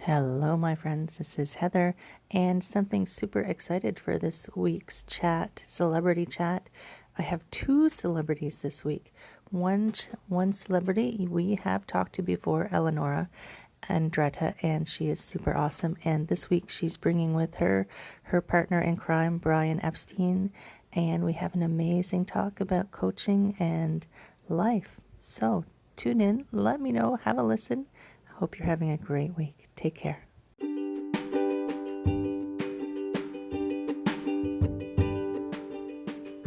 Hello, my friends. This is Heather, and something super excited for this week's chat, celebrity chat. I have two celebrities this week. One celebrity we have talked to before, Eleonora Andretta, and she is super awesome. And this week she's bringing with her her partner in crime, Brian Epstein, and we have an amazing talk about coaching and life. So tune in, let me know, have a listen. I hope you're having a great week. Take care.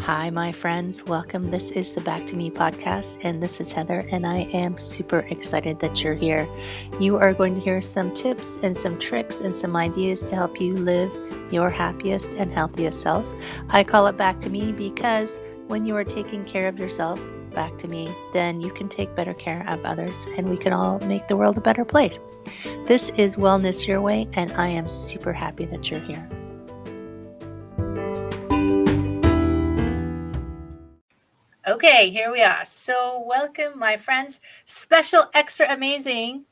Hi, my friends. Welcome. This is the Back to Me podcast, and this is Heather, and I am super excited that you're here. You are going to hear some tips and some tricks and some ideas to help you live your happiest and healthiest self. I call it Back to Me because when you are taking care of yourself, back to me, then you can take better care of others, and we can all make the world a better place. This is Wellness Your Way, and I am super happy that you're here. Okay, here we are. So welcome, my friends. Special, extra amazing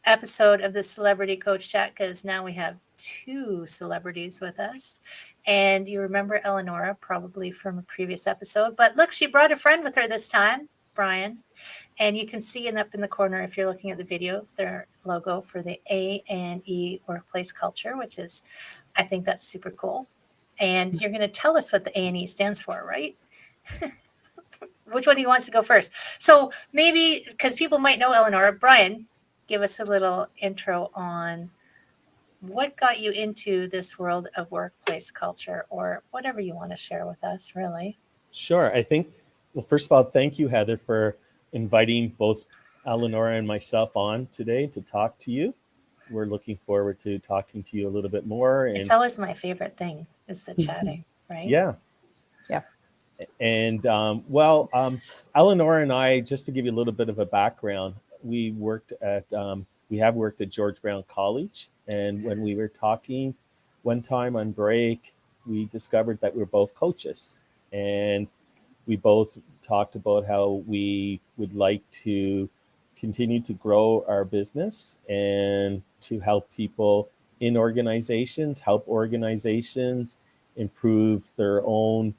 episode of the Celebrity Coach Chat, because now we have two celebrities with us. And you remember Eleonora probably from a previous episode. But look, she brought a friend with her this time, Brian. And you can see up in the corner, if you're looking at the video, their logo for the A&E workplace culture, which is, I think that's super cool. And you're going to tell us what the A&E stands for, right? Which one do you want to go first? So maybe, because people might know Eleonora, Brian, give us a little intro on what got you into this world of workplace culture, or whatever you want to share with us, really. Sure. I think, well, first of all, thank you, Heather, for inviting both Eleonora and myself on today to talk to you. We're looking forward to talking to you a little bit more. And it's always my favorite thing is the chatting, right? Yeah. And Eleonora and I, just to give you a little bit of a background, we have worked at George Brown College. And when we were talking one time on break, we discovered that we're both coaches. And we both talked about how we would like to continue to grow our business and to help people in organizations, help organizations improve their own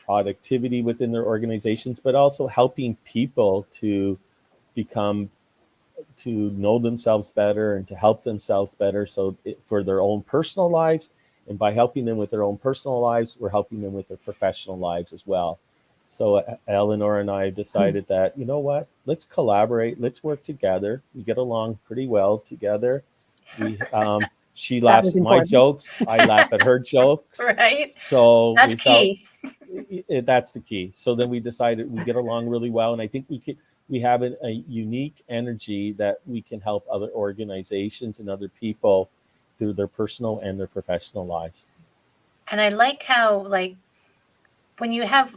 productivity within their organizations, but also helping people to know themselves better and to help themselves better for their own personal lives. And by helping them with their own personal lives, we're helping them with their professional lives as well. So Eleonora and I decided that, you know what, let's collaborate, let's work together. We get along pretty well together. She laughs at my jokes, I laugh at her jokes. Right. So that's key. That's the key. So then we decided we get along really well, and I think we have a unique energy that we can help other organizations and other people through their personal and their professional lives. And I like how, like, when you have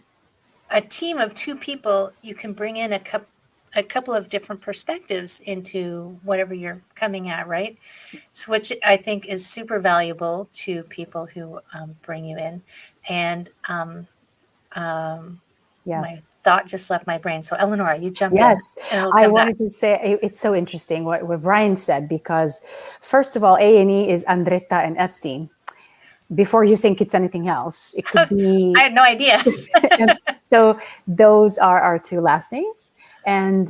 a team of two people, you can bring in a couple of different perspectives into whatever you're coming at, right? So, which I think is super valuable to people who bring you in. And yes. My thought just left my brain. So Eleonora, you jump in. Yes, I wanted to say it's so interesting what Brian said, because first of all, A&E is Andretta and Epstein. Before you think it's anything else, it could be. I had no idea. So those are our two last names. And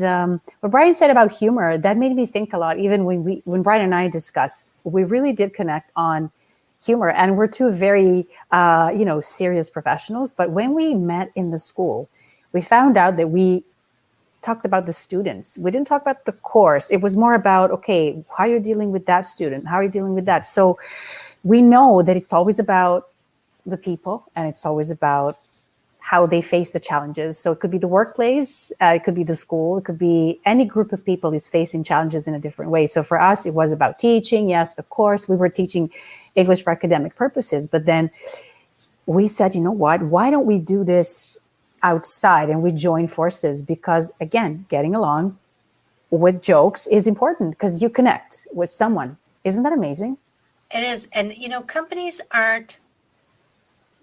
what Brian said about humor, that made me think a lot. Even when Brian and I discussed, we really did connect on humor, and we're two very serious professionals. But when we met in the school, we found out that we talked about the students. We didn't talk about the course. It was more about, okay, how you're dealing with that student, how are you dealing with that? So we know that it's always about the people, and it's always about how they face the challenges. So it could be the workplace, it could be the school, it could be any group of people is facing challenges in a different way. So for us, it was about teaching. Yes, the course, we were teaching English for academic purposes, but then we said, you know what, why don't we do this outside? And we joined forces because, again, getting along with jokes is important because you connect with someone. Isn't that amazing? It is. And, companies aren't,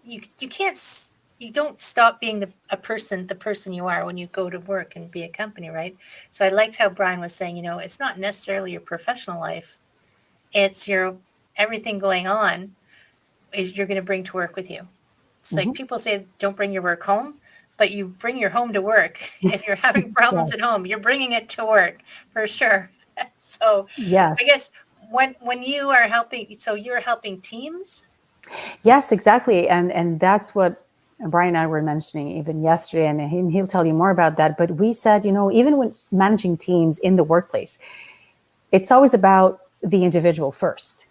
you can't you don't stop being the person you are when you go to work and be a company, right? So I liked how Brian was saying, it's not necessarily your professional life. It's your everything going on is you're going to bring to work with you. It's like people say, don't bring your work home, but you bring your home to work. If you're having problems at home, you're bringing it to work for sure. So Yes. I guess when you are helping, so you're helping teams. Yes, exactly. And that's what Brian and I were mentioning even yesterday, and he'll tell you more about that. But we said, even when managing teams in the workplace, it's always about the individual first.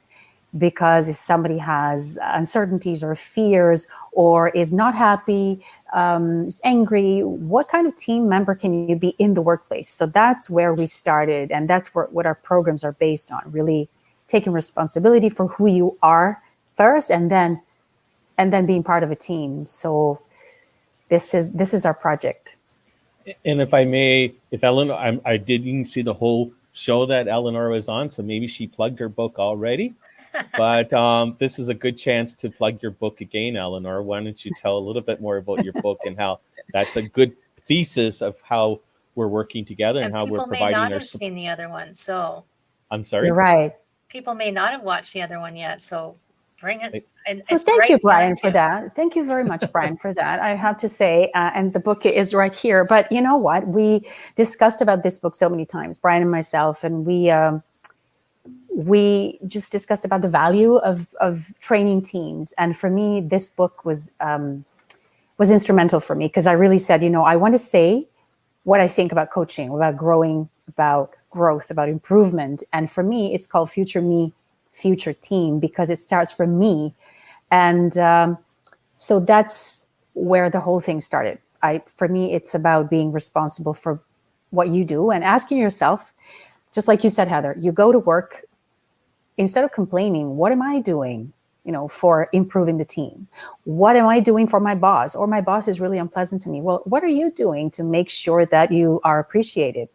Because if somebody has uncertainties or fears or is not happy, is angry, what kind of team member can you be in the workplace? So that's where we started. And that's what our programs are based on, really taking responsibility for who you are first, and then being part of a team. So this is our project. And if I may, if Eleanor, I didn't see the whole show that Eleanor was on, so maybe she plugged her book already. But this is a good chance to plug your book again, Eleanor. Why don't you tell a little bit more about your book and how that's a good thesis of how we're working together and how we're providing people may not have seen the other one, so I'm sorry. You're right. People may not have watched the other one yet, so bring it. And so thank you, Brian, for that. Thank you very much, Brian, for that. I have to say, and the book is right here. But you know what? We discussed about this book so many times, Brian and myself, and we just discussed about the value of training teams. And for me, this book was instrumental for me, because I really said, I want to say what I think about coaching, about growing, about growth, about improvement. And for me, it's called Future Me, Future Team, because it starts from me. And so that's where the whole thing started. For me, it's about being responsible for what you do and asking yourself, just like you said, Heather, you go to work, instead of complaining, what am I doing, for improving the team? What am I doing for my boss? Or my boss is really unpleasant to me. Well, what are you doing to make sure that you are appreciated?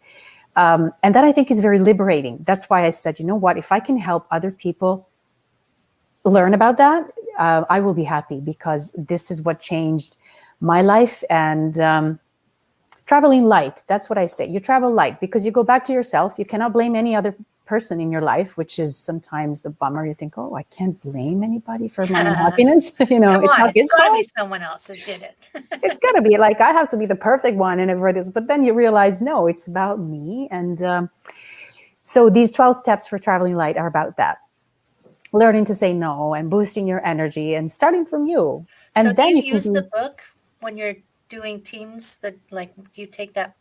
And that I think is very liberating. That's why I said, what, if I can help other people learn about that, I will be happy, because this is what changed my life. And traveling light, that's what I say. You travel light because you go back to yourself. You cannot blame any other person in your life, which is sometimes a bummer. You think, oh, I can't blame anybody for my unhappiness. It's got to be someone else that did it. It's got to be like, I have to be the perfect one and everybody else. But then you realize, no, it's about me. And so these 12 steps for traveling light are about that. Learning to say no and boosting your energy and starting from you. And so then do you use the book when you're doing teams that do you take that?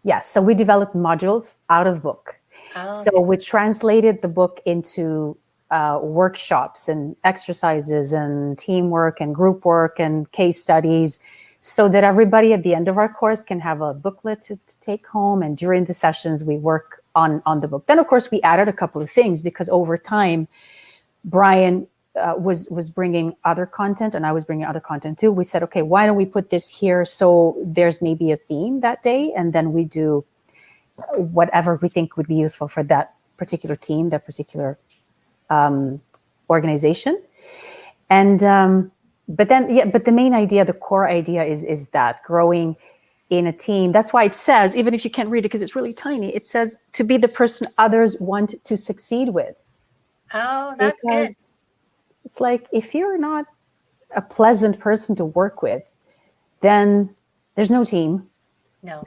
Yes. So we developed modules out of the book. Oh, so we translated the book into workshops and exercises and teamwork and group work and case studies, so that everybody at the end of our course can have a booklet to take home. And during the sessions, we work on the book. Then, of course, we added a couple of things, because over time, Brian was bringing other content and I was bringing other content too. We said, okay, why don't we put this here? So there's maybe a theme that day, and then we do whatever we think would be useful for that particular team, that particular organization. And but the main idea, the core idea is that growing in a team. That's why it says, even if you can't read it because it's really tiny, it says to be the person others want to succeed with. Oh, that's good. It's like, if you're not a pleasant person to work with, then there's no team. No.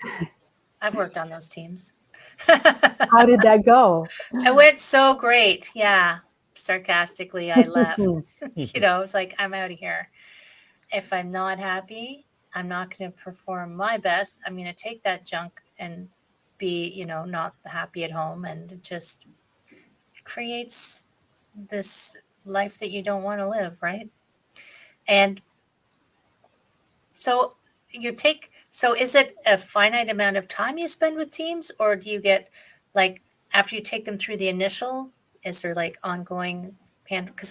I've worked on those teams. How did that go? It went so great. Yeah. Sarcastically, I left. It's like, I'm out of here. If I'm not happy, I'm not going to perform my best. I'm going to take that junk and be, not happy at home. And it just creates this life that you don't want to live, right? And so so is it a finite amount of time you spend with teams, or do you get, like, after you take them through the initial, is there like ongoing because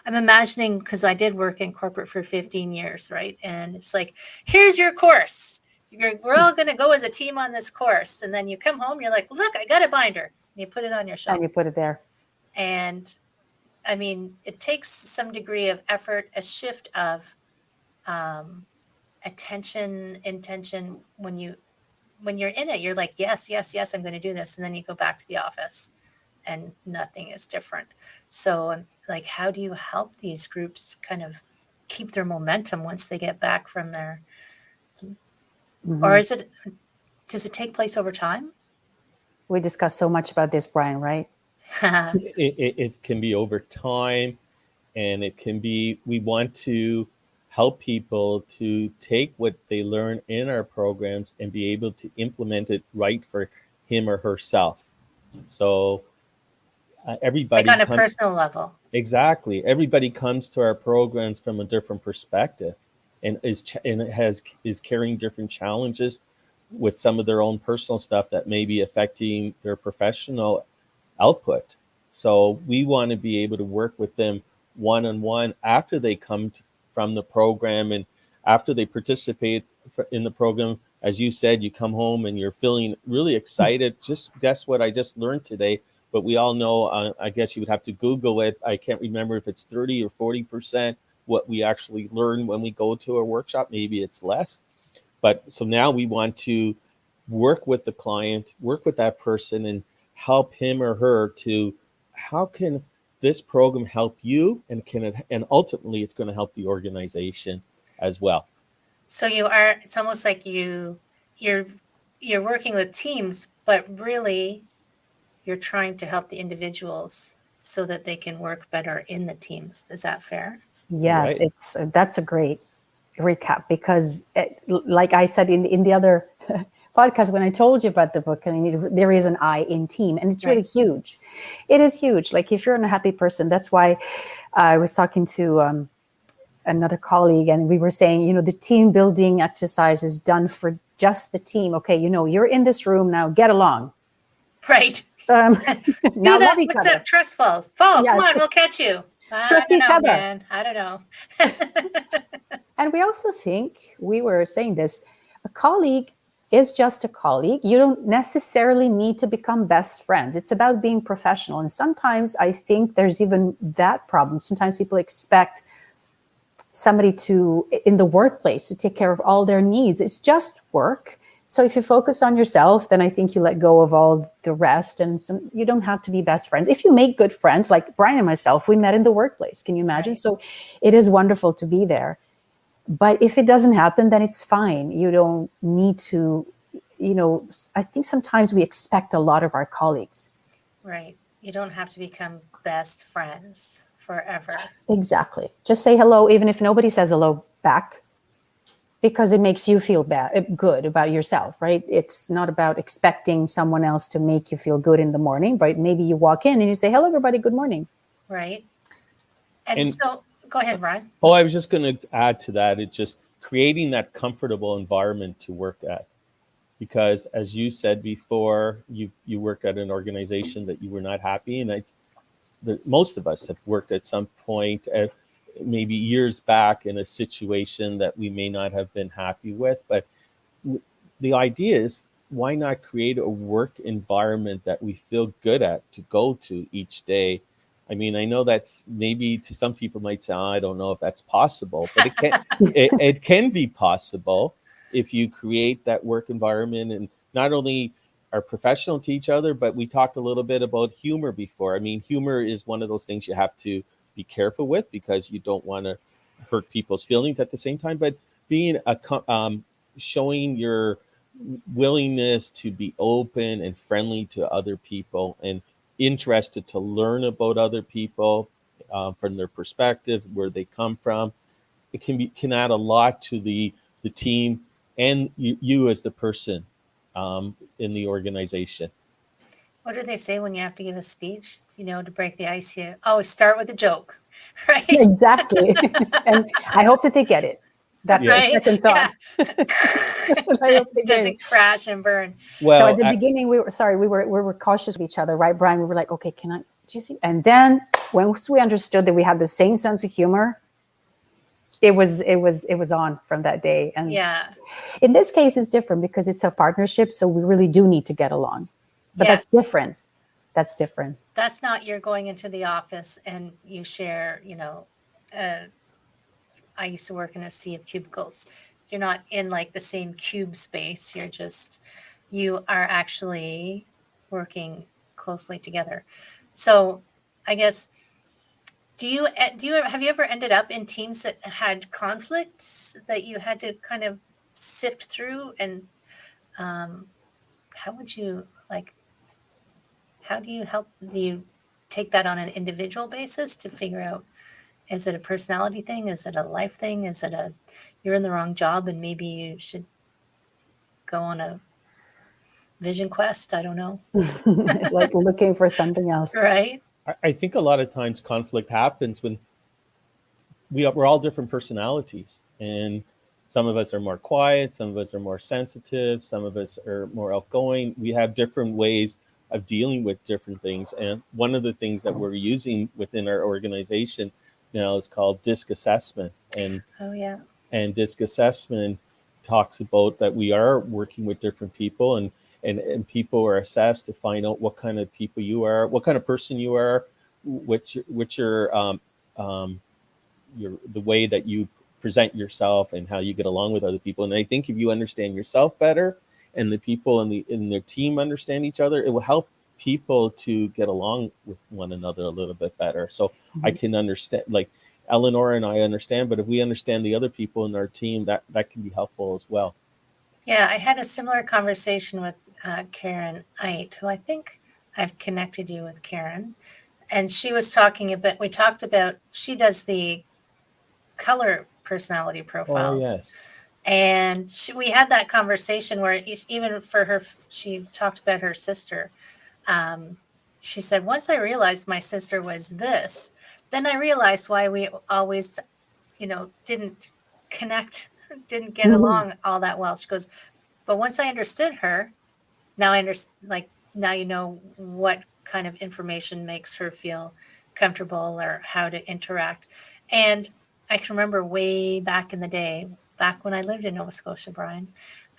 I'm imagining, because I did work in corporate for 15 years, right? And it's like, here's your course. We're all going to go as a team on this course. And then you come home, you're like, look, I got a binder. And you put it on your shelf. And you put it there. And I mean, it takes some degree of effort, a shift of attention, intention when you're in it? You're like, yes, yes, yes, I'm going to do this. And then you go back to the office and nothing is different. So like, how do you help these groups kind of keep their momentum once they get back from their, or does it take place over time? We discussed so much about this, Brian, right? It can be over time, and it can be, we want to help people to take what they learn in our programs and be able to implement it right for him or herself. So everybody like on a personal level. Exactly. Everybody comes to our programs from a different perspective, and is carrying different challenges with some of their own personal stuff that may be affecting their professional output. So we want to be able to work with them one-on-one after they come from the program, and after they participate in the program. As you said, you come home and you're feeling really excited. Just guess what I just learned today. But we all know, I guess you would have to Google it. I can't remember if it's 30 or 40% what we actually learn when we go to a workshop. Maybe it's less. But so now we want to work with the client, work with that person, and help him or her to, how can this program help you, and and ultimately it's going to help the organization as well. So it's almost like you're working with teams, but really you're trying to help the individuals so that they can work better in the teams. Is that fair? Yes, that's a great recap, because like I said in the other podcast, when I told you about the book, I mean, there is an I in team, and it's really huge. It is huge. Like if you're an unhappy person, that's why I was talking to another colleague, and we were saying, the team building exercise is done for just the team. Okay, you're in this room now, get along. Right. Now love each What's other. up, trust fall? Come on, we'll catch you. Trust each other. Man. I don't know. And we also think, we were saying this, a colleague is just a colleague. You don't necessarily need to become best friends. It's about being professional. And sometimes I think there's even that problem. Sometimes people expect somebody in the workplace to take care of all their needs. It's just work. So if you focus on yourself, then I think you let go of all the rest, and you don't have to be best friends. If you make good friends, like Brian and myself, we met in the workplace. Can you imagine? Right. So it is wonderful to be there. But if it doesn't happen, then it's fine. You don't need to, I think sometimes we expect a lot of our colleagues. Right. You don't have to become best friends forever. Exactly. Just say hello, even if nobody says hello back, because it makes you feel good about yourself, right? It's not about expecting someone else to make you feel good in the morning, but maybe you walk in and you say, hello, everybody, good morning. Right. And so go ahead, Brian. Oh, I was just going to add to that. It's just creating that comfortable environment to work at. Because as you said before, you worked at an organization that you were not happy. And most of us have worked at some point, maybe years back, in a situation that we may not have been happy with. But the idea is, why not create a work environment that we feel good at to go to each day? I mean, I know that's maybe to some people might say, I don't know if that's possible, but it can it can be possible if you create that work environment, and not only are professional to each other, but we talked a little bit about humor before. I mean, humor is one of those things you have to be careful with, because you don't want to hurt people's feelings at the same time. But being showing your willingness to be open and friendly to other people, and interested to learn about other people from their perspective, where they come from, it can add a lot to the team and you as the person in the organization. What do they say when you have to give a speech? To break the ice, you always start with a joke, right? Exactly. And I hope that they get it. That's my second thought. Yeah. Doesn't crash and burn. Well, so at the beginning, we were cautious of each other, right, Brian? We were like, okay, do you think? And then once we understood that we had the same sense of humor, it was on from that day. And in this case, it's different because it's a partnership, so we really do need to get along. But that's different. That's different. That's not you're going into the office and you share, I used to work in a sea of cubicles. you're not in like the same cube space. You are actually working closely together. So I guess, have you ever ended up in teams that had conflicts that you had to kind of sift through? And how would you how do you help? Do you take that on an individual basis to figure out, is it a personality thing? Is it a life thing? Is it you're in the wrong job and maybe you should go on a vision quest? I don't know. Like looking for something else. Right? I think a lot of times conflict happens when we're all different personalities, and some of us are more quiet, some of us are more sensitive, some of us are more outgoing. We have different ways of dealing with different things. And one of the things that we're using within our organization now is called DISC assessment. And Oh, yeah. and DISC assessment talks about that we are working with different people, and people are assessed to find out what kind of people you are, what kind of person you are, which your the way that you present yourself and how you get along with other people. And I think if you understand yourself better and the people in their team understand each other, it will help people to get along with one another a little bit better. So I can understand, like Eleonora and I understand, but if we understand the other people in our team, that can be helpful as well. Yeah, I had a similar conversation with Karen Eit, who I think I've connected you with, Karen. And she was talking about, she does the color personality profiles. Oh, yes. And we had that conversation where even for her, she talked about her sister. She said, once I realized my sister was this, then I realized why we always, didn't connect, didn't get along all that well. She goes, but once I understood her, now I understand, now you know what kind of information makes her feel comfortable or how to interact. And I can remember way back in the day, back when I lived in Nova Scotia, Brian,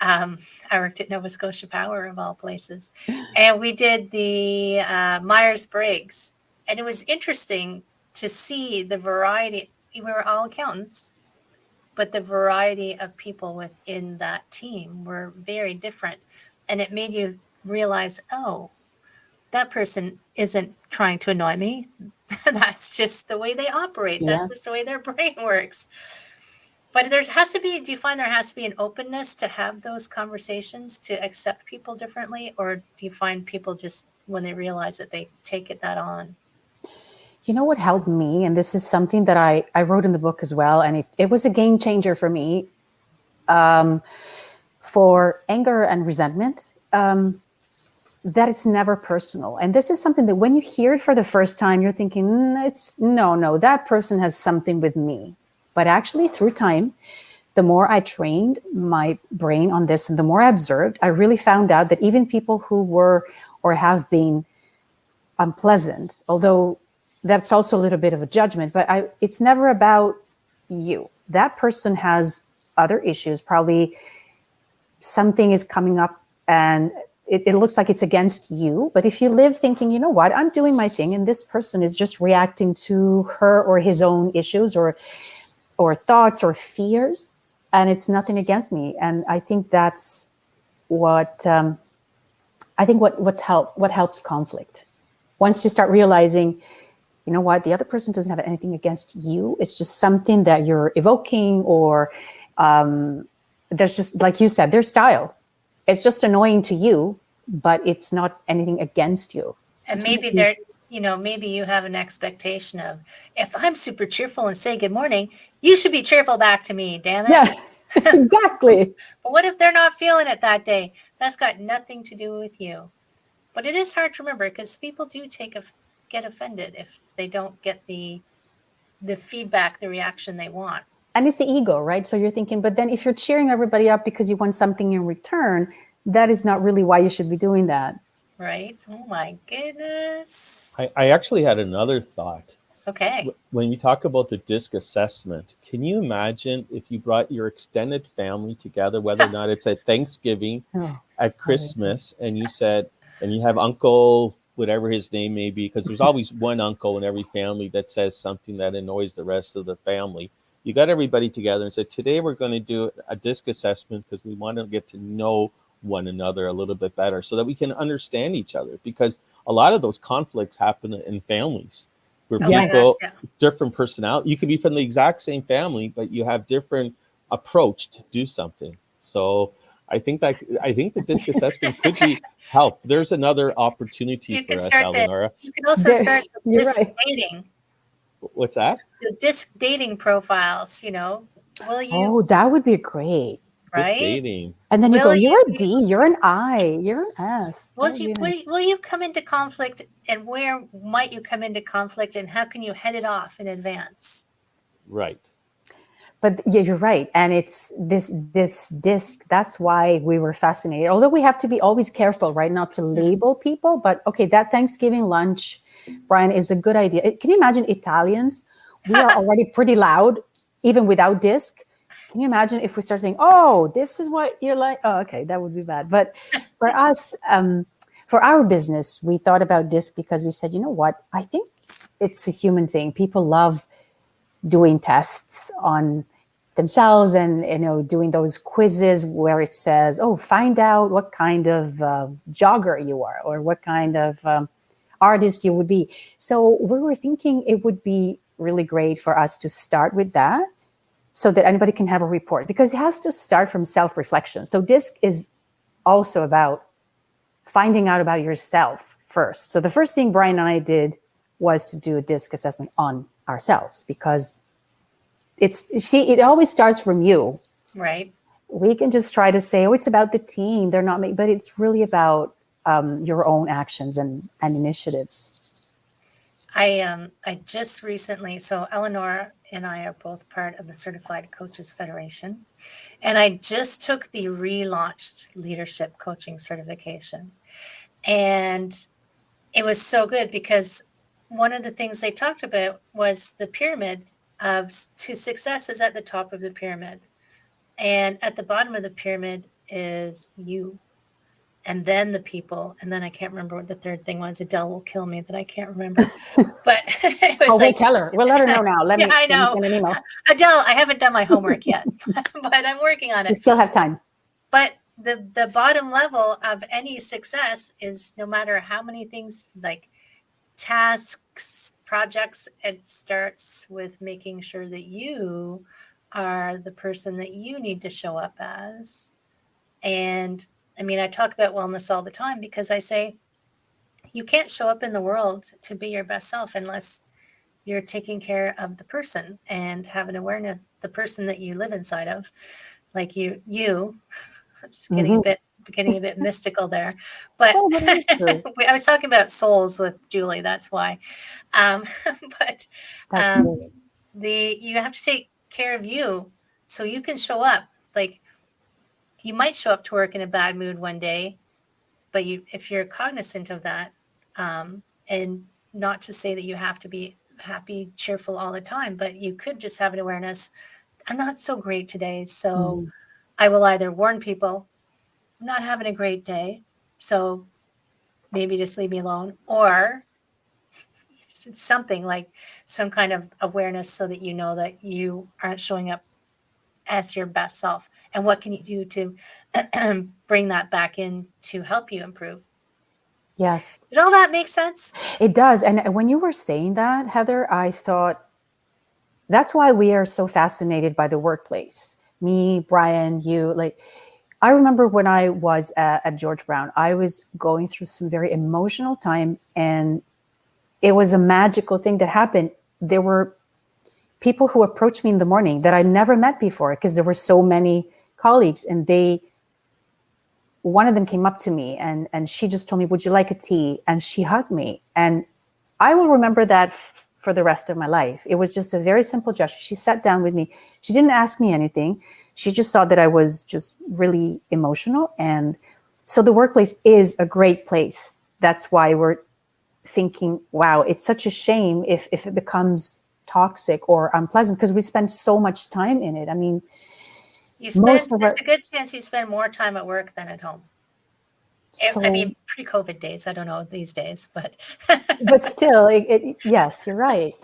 I worked at Nova Scotia Power, of all places. And we did the Myers-Briggs. And it was interesting to see the variety. We were all accountants, but the variety of people within that team were very different. And it made you realize, oh, that person isn't trying to annoy me. That's just the way they operate. That's just the way their brain works. But do you find there has to be an openness to have those conversations, to accept people differently? Or do you find people just, when they realize it, they take that on? You know what helped me, and this is something that I wrote in the book as well, and it was a game changer for me, for anger and resentment, that it's never personal. And this is something that when you hear it for the first time, you're thinking, no, that person has something with me. But actually, through time, the more I trained my brain on this and the more I observed, I really found out that even people who were or have been unpleasant, although that's also a little bit of a judgment, but it's never about you. That person has other issues. Probably something is coming up and it looks like it's against you. But if you live thinking, you know what, I'm doing my thing and this person is just reacting to her or his own issues or thoughts or fears, and it's nothing against me. And I think that's what helps conflict. Once you start realizing, you know what, the other person doesn't have anything against you. It's just something that you're evoking, or there's just, like you said, their style. It's just annoying to you, but it's not anything against you. And maybe maybe you have an expectation of, if I'm super cheerful and say good morning, you should be cheerful back to me, damn it. Yeah, exactly. But what if they're not feeling it that day? That's got nothing to do with you. But it is hard to remember, because people do get offended if they don't get the feedback, the reaction they want. And it's the ego, right? So you're thinking, but then if you're cheering everybody up because you want something in return, that is not really why you should be doing that. Right? Oh my goodness. I actually had another thought. Okay. When you talk about the DISC assessment, can you imagine if you brought your extended family together, whether or not it's at Thanksgiving, at Christmas, and you said, and you have Uncle, whatever his name may be, because there's always one uncle in every family that says something that annoys the rest of the family. You got everybody together and said, today we're going to do a DISC assessment because we want to get to know one another a little bit better so that we can understand each other, because a lot of those conflicts happen in families where Oh my people, gosh, yeah. different personality, you could be from the exact same family, but you have different approach to do something. So I think the DISC assessment could be help. There's another opportunity You for can us, start Eleonora. you can also There- start the you're DISC right. dating, What's that? the DISC dating profiles, you know. Will you, Oh, that would be great. Just right? dating. And then you go, Will you're you a be D, able to- you're an I, you're an S. That Will would you, be nice. will you come into conflict, and where might you come into conflict, and how can you head it off in advance? Right. But yeah, you're right. And it's this disc. That's why we were fascinated. Although we have to be always careful, right? Not to label people. But okay, that Thanksgiving lunch, Brian, is a good idea. Can you imagine Italians? We are already pretty loud, even without disc. Can you imagine if we start saying, oh, this is what you're like? Oh, okay, that would be bad. But for us, for our business, we thought about disc because we said, you know what? I think it's a human thing. People love doing tests on themselves and doing those quizzes where it says, oh, find out what kind of jogger you are or what kind of artist you would be. So we were thinking it would be really great for us to start with that so that anybody can have a report, because it has to start from self-reflection. So DISC is also about finding out about yourself first. So the first thing Brian and I did was to do a DISC assessment on ourselves, because it always starts from you. Right. We can just try to say, oh, it's about the team. They're not but it's really about your own actions and initiatives. I just recently, so Eleonora and I are both part of the Certified Coaches Federation, and I just took the relaunched leadership coaching certification, and it was so good because one of the things they talked about was the pyramid to success is at the top of the pyramid, and at the bottom of the pyramid is you, and then the people, and then I can't remember what the third thing was. Adele will kill me that I can't remember. But it was We'll tell her. We'll let her know now. I Let me know. send an email. Adele, I haven't done my homework yet, but I'm working on You it. still have time. But the bottom level of any success is, no matter how many things, like tasks, projects, it starts with making sure that you are the person that you need to show up as. And I mean, I talk about wellness all the time because I say you can't show up in the world to be your best self unless you're taking care of the person and have an awareness, the person that you live inside of, like you. I'm just getting a bit mystical there, but Oh, but it is true. I was talking about souls with Julie. That's why. But That's great. you have to take care of you so you can show up. Like, you might show up to work in a bad mood one day, but if you're cognizant of that, and not to say that you have to be happy, cheerful all the time, but you could just have an awareness. I'm not so great today. So I will either warn people, I'm not having a great day, so maybe just leave me alone, or something like some kind of awareness so that you know that you aren't showing up as your best self. And what can you do to bring that back in to help you improve? Yes, Did all that make sense? it does. And when you were saying that, Heather, I thought that's why we are so fascinated by the workplace. Me, Brian, you, like, I remember when I was at George Brown, I was going through some very emotional time, and it was a magical thing that happened. There were people who approached me in the morning that I never met before, because there were so many colleagues, and one of them came up to me and she just told me, would you like a tea? And she hugged me. And I will remember that for the rest of my life. It was just a very simple gesture. She sat down with me. She didn't ask me anything. She just saw that I was just really emotional. And so the workplace is a great place. That's why we're thinking, wow, it's such a shame if it becomes toxic or unpleasant, because we spend so much time in it. I mean, there's a good chance you spend more time at work than at home. I mean, pre-COVID days, I don't know these days, but but still, yes, you're right.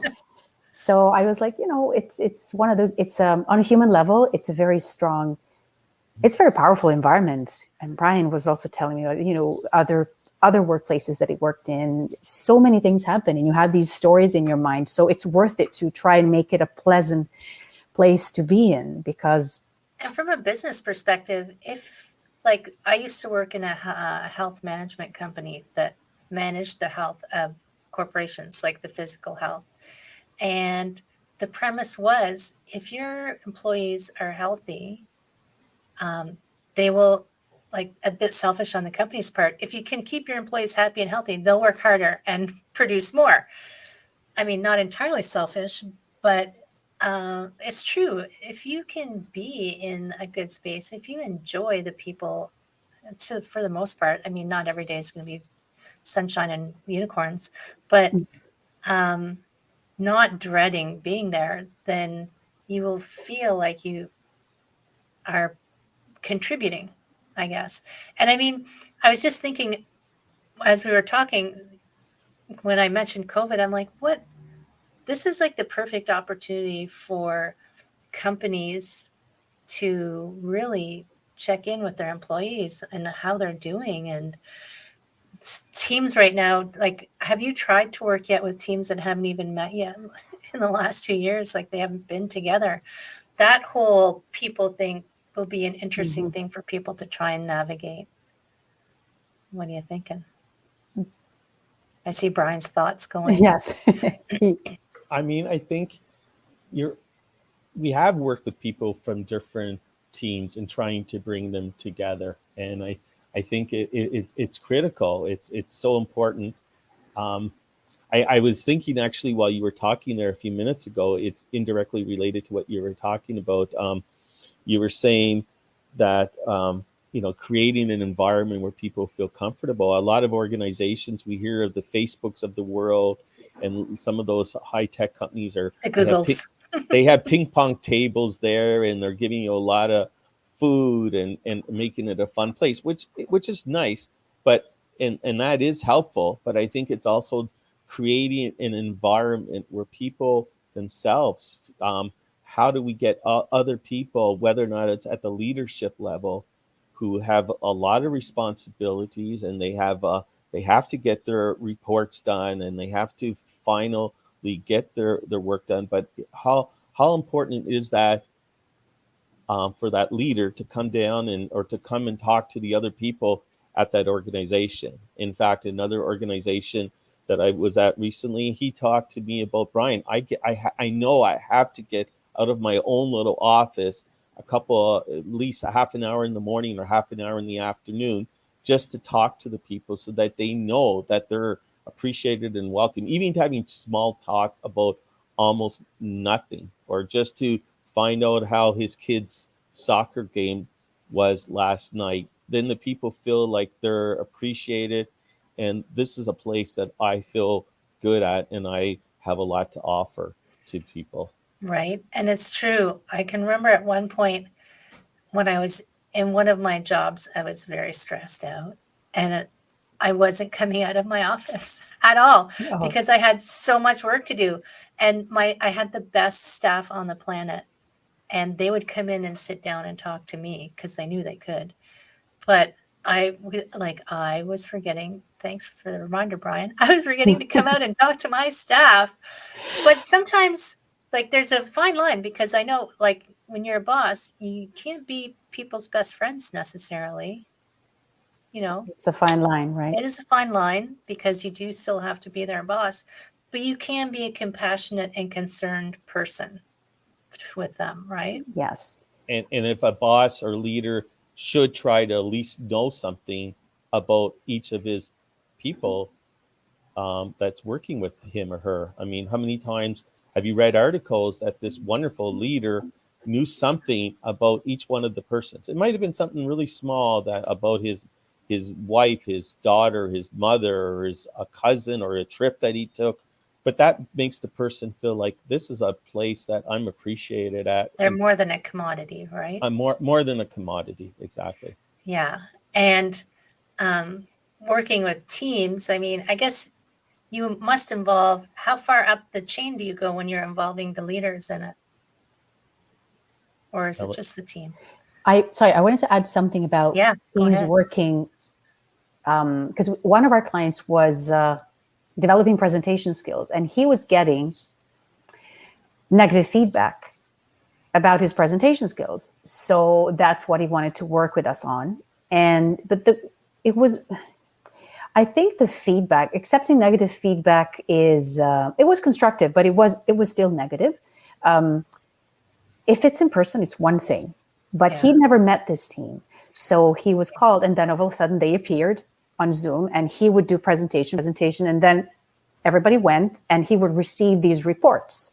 So I was like, it's one of those. It's on a human level, it's a very strong, it's a very powerful environment. And Brian was also telling me, other workplaces that he worked in. So many things happen, and you have these stories in your mind. So it's worth it to try and make it a pleasant place to be in, because. And from a business perspective, if like I used to work in a health management company that managed the health of corporations, like the physical health. And the premise was if your employees are healthy, they will, like a bit selfish on the company's part, if you can keep your employees happy and healthy, they'll work harder and produce more. I mean, not entirely selfish, but it's true. If you can be in a good space, if you enjoy the people, for the most part, I mean, not every day is going to be sunshine and unicorns, but not dreading being there, then you will feel like you are contributing, I guess. And I mean, I was just thinking as we were talking, when I mentioned COVID, I'm like, what? This is like the perfect opportunity for companies to really check in with their employees and how they're doing. And teams right now, like, have you tried to work yet with teams that haven't even met yet in the last 2 years? Like, they haven't been together. That whole people thing will be an interesting thing for people to try and navigate. What are you thinking? I see Brian's thoughts going. Yes. I mean, I think we have worked with people from different teams and trying to bring them together, and I think it's critical. It's so important. I was thinking actually while you were talking there a few minutes ago, it's indirectly related to what you were talking about. You were saying that creating an environment where people feel comfortable. A lot of organizations, we hear of the Facebooks of the world, and some of those high tech companies are the Googles. They have ping pong tables there, and they're giving you a lot of food and making it a fun place, which is nice, but and that is helpful. But I think it's also creating an environment where people themselves, how do we get other people, whether or not it's at the leadership level, who have a lot of responsibilities, and they have to get their reports done, and they have to finally get their work done. But how important is that for that leader to come down or to come and talk to the other people at that organization? In fact, another organization that I was at recently, he talked to me about, Brian, I know I have to get out of my own little office at least a half an hour in the morning or half an hour in the afternoon, just to talk to the people so that they know that they're appreciated and welcome, even having small talk about almost nothing, or just to find out how his kid's soccer game was last night. Then the people feel like they're appreciated, and this is a place that I feel good at, and I have a lot to offer to people. Right. And it's true. I can remember at one point when I was in one of my jobs, I was very stressed out, and I wasn't coming out of my office at all because I had so much work to do. And I had the best staff on the planet, and they would come in and sit down and talk to me because they knew they could. But I was forgetting, thanks for the reminder, Brian, I was forgetting to come out and talk to my staff. But sometimes, like, there's a fine line, because I know, like, when you're a boss, you can't be people's best friends necessarily. It's a fine line, right? It is a fine line, because you do still have to be their boss, but you can be a compassionate and concerned person with them, right? Yes. And if a boss or leader should try to at least know something about each of his people that's working with him or her. I mean, how many times have you read articles that this wonderful leader knew something about each one of the persons? It might have been something really small about his wife, his daughter, his mother, or a cousin, or a trip that he took. But that makes the person feel like this is a place that I'm appreciated at. They're more than a commodity, right? I'm more than a commodity, exactly. Yeah. And working with teams, I mean, I guess you must involve, how far up the chain do you go when you're involving the leaders in it? Or is it just the team? I wanted to add something about teams working, because one of our clients was developing presentation skills, and he was getting negative feedback about his presentation skills. So that's what he wanted to work with us on. I think the feedback, accepting negative feedback is, it was constructive, but it was still negative. If it's in person, it's one thing, but he'd never met this team. So he was called, and then all of a sudden they appeared on Zoom, and he would do presentation, and then everybody went, and he would receive these reports.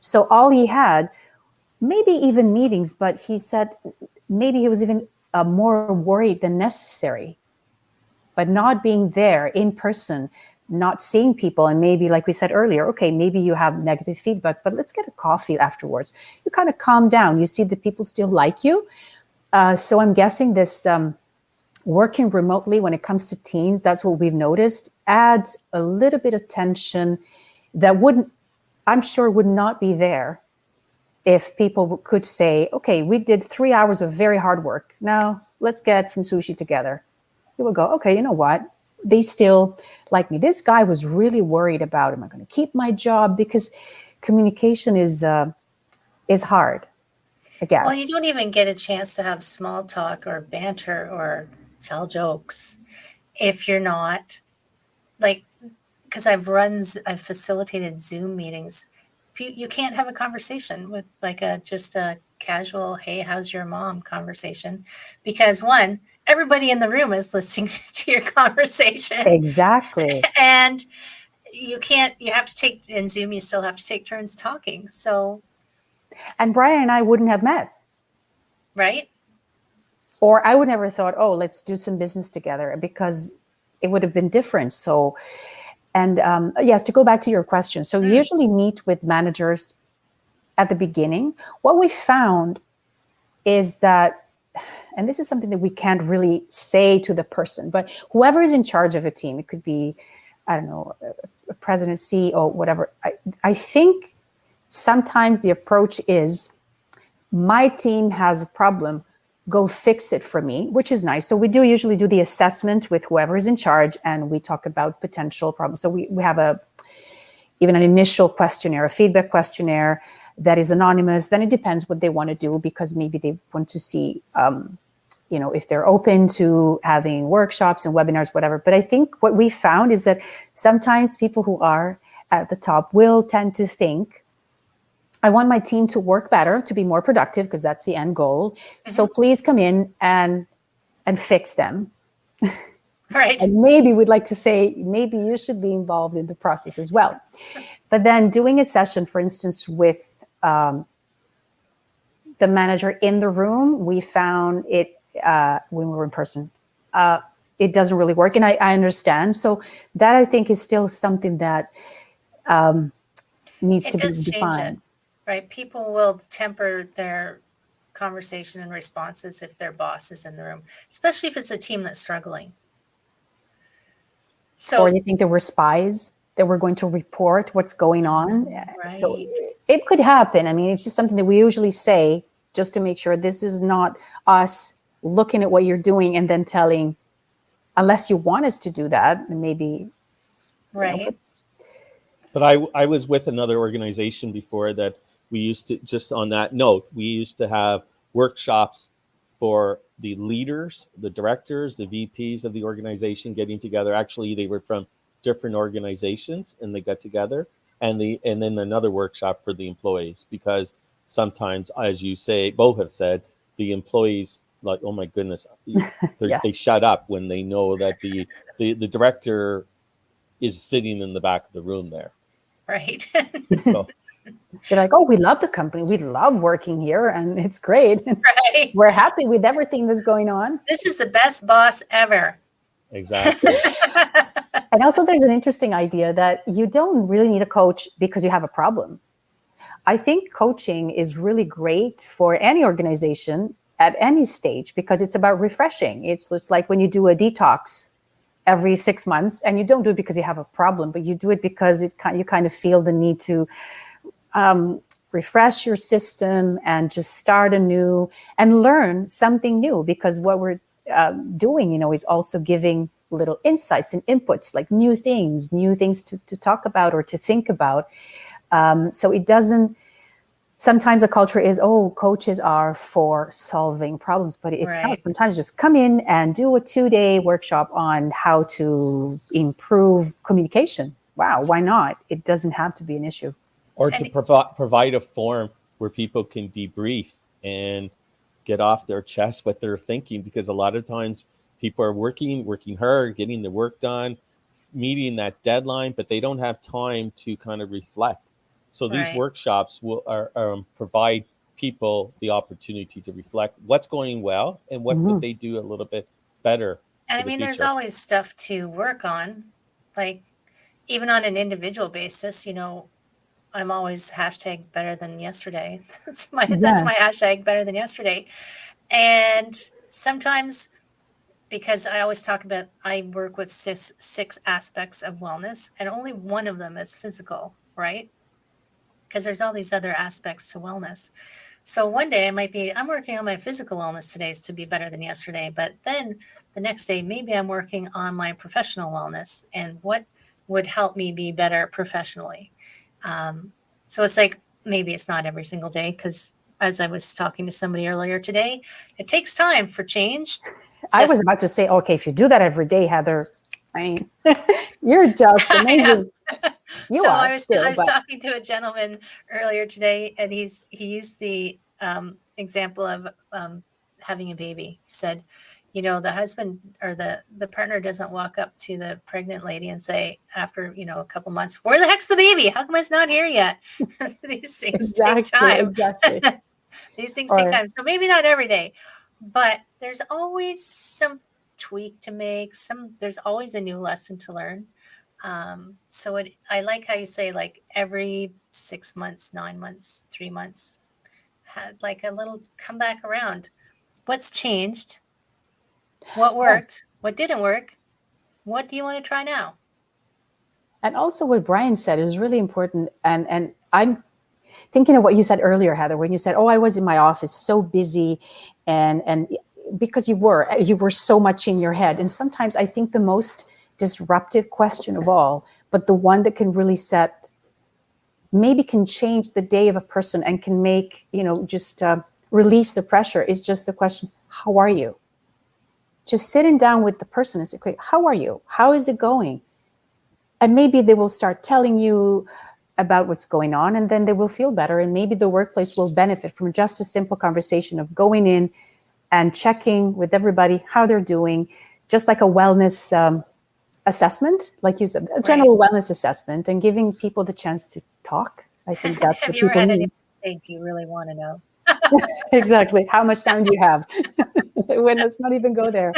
So all he had, maybe even meetings, but he said maybe he was even more worried than necessary. But not being there in person, not seeing people, and maybe, like we said earlier, okay, maybe you have negative feedback, but let's get a coffee afterwards. You kind of calm down. You see that people still like you. So I'm guessing this working remotely when it comes to teams, that's what we've noticed, adds a little bit of tension that I'm sure would not be there if people could say, okay, we did 3 hours of very hard work. Now let's get some sushi together. You will go, okay, you know what? They still like me. This guy was really worried about, am I going to keep my job? Because communication is hard, I guess. Well, you don't even get a chance to have small talk or banter or tell jokes if you're not, like, because I've facilitated Zoom meetings. You can't have a conversation with like just a casual, hey, how's your mom conversation? Because one, everybody in the room is listening to your conversation. Exactly. And you have to take, in Zoom, you still have to take turns talking. So. And Brian and I wouldn't have met. Right. Or I would never thought, oh, let's do some business together, because it would have been different. So, and yes, to go back to your question. So we usually meet with managers at the beginning. What we found is that, and this is something that we can't really say to the person, but whoever is in charge of a team, it could be, I don't know, a president, CEO, whatever. I think sometimes the approach is, my team has a problem, go fix it for me, which is nice. So we usually do the assessment with whoever is in charge, and we talk about potential problems. So we have even an initial questionnaire, a feedback questionnaire that is anonymous. Then it depends what they want to do, because maybe they want to see, if they're open to having workshops and webinars, whatever. But I think what we found is that sometimes people who are at the top will tend to think, I want my team to work better, to be more productive, because that's the end goal. Mm-hmm. So please come in and fix them. Right. And maybe we'd like to say, maybe you should be involved in the process as well. But then doing a session, for instance, with the manager in the room, we found it when we were in person, it doesn't really work. And I understand. So that, I think, is still something that needs to be defined. Right. People will temper their conversation and responses if their boss is in the room, especially if it's a team that's struggling. Or you think there were spies that were going to report what's going on. Right. So it could happen. I mean, it's just something that we usually say just to make sure this is not us looking at what you're doing and then telling, unless you want us to do that, maybe. Right. But I was with another organization before that we used to, just on that note, we used to have workshops for the leaders, the directors, the VPs of the organization getting together. Actually, they were from different organizations and they got together, and then another workshop for the employees, because sometimes, as you say, both have said, the employees, like, oh my goodness, Yes. They shut up when they know that the director is sitting in the back of the room there. Right. So. They're like, oh, we love the company. We love working here, and it's great. Right. We're happy with everything that's going on. This is the best boss ever. Exactly. And also, there's an interesting idea that you don't really need a coach because you have a problem. I think coaching is really great for any organization at any stage, because it's about refreshing. It's just like when you do a detox every 6 months, and you don't do it because you have a problem, but you do it because you kind of feel the need to refresh your system and just start anew and learn something new, because what we're doing, is also giving little insights and inputs, like new things to talk about or to think about. So it doesn't, sometimes the culture is, coaches are for solving problems, but it's not. Sometimes just come in and do a 2-day workshop on how to improve communication. Wow, why not? It doesn't have to be an issue. Or to provide a forum where people can debrief and get off their chest what they're thinking, because a lot of times people are working hard, getting the work done, meeting that deadline, but they don't have time to kind of reflect. So these workshops will provide people the opportunity to reflect what's going well and what could they do a little bit better. And I mean, there's always stuff to work on, like even on an individual basis. I'm always hashtag better than yesterday. That's my hashtag better than yesterday. And sometimes, because I always talk about, I work with six aspects of wellness, and only one of them is physical, right? Because there's all these other aspects to wellness. So one day I'm working on my physical wellness today to be better than yesterday. But then the next day, maybe I'm working on my professional wellness and what would help me be better professionally. So it's like, maybe it's not every single day, because as I was talking to somebody earlier today, it takes time for change. I was about to say, okay, if you do that every day, Heather, I mean, you're just amazing. I was talking to a gentleman earlier today, and he used the example of having a baby. He said, the husband or the partner doesn't walk up to the pregnant lady and say, after, a couple months, where the heck's the baby? How come it's not here yet? These things take time. Exactly. These things take time. So maybe not every day, but there's always some tweak to make. There's always a new lesson to learn. So I like how you say, like, every 6 months, 9 months, 3 months, had like a little come back around. What's changed? What worked? What didn't work? What do you want to try now? And also what Brian said is really important. And I'm thinking of what you said earlier, Heather, when you said, I was in my office so busy, and because you were so much in your head. And sometimes I think the most disruptive question of all, but the one that can really maybe can change the day of a person and can make, just release the pressure, is just the question, how are you? Just sitting down with the person and say, okay, how are you? How is it going? And maybe they will start telling you about what's going on, and then they will feel better. And maybe the workplace will benefit from just a simple conversation of going in and checking with everybody how they're doing, just like a wellness assessment, like you said, a general wellness assessment, and giving people the chance to talk. I think that's what people need. Have you ever had anyone say, do you really want to know? Exactly. How much time do you have? When let's not even go there.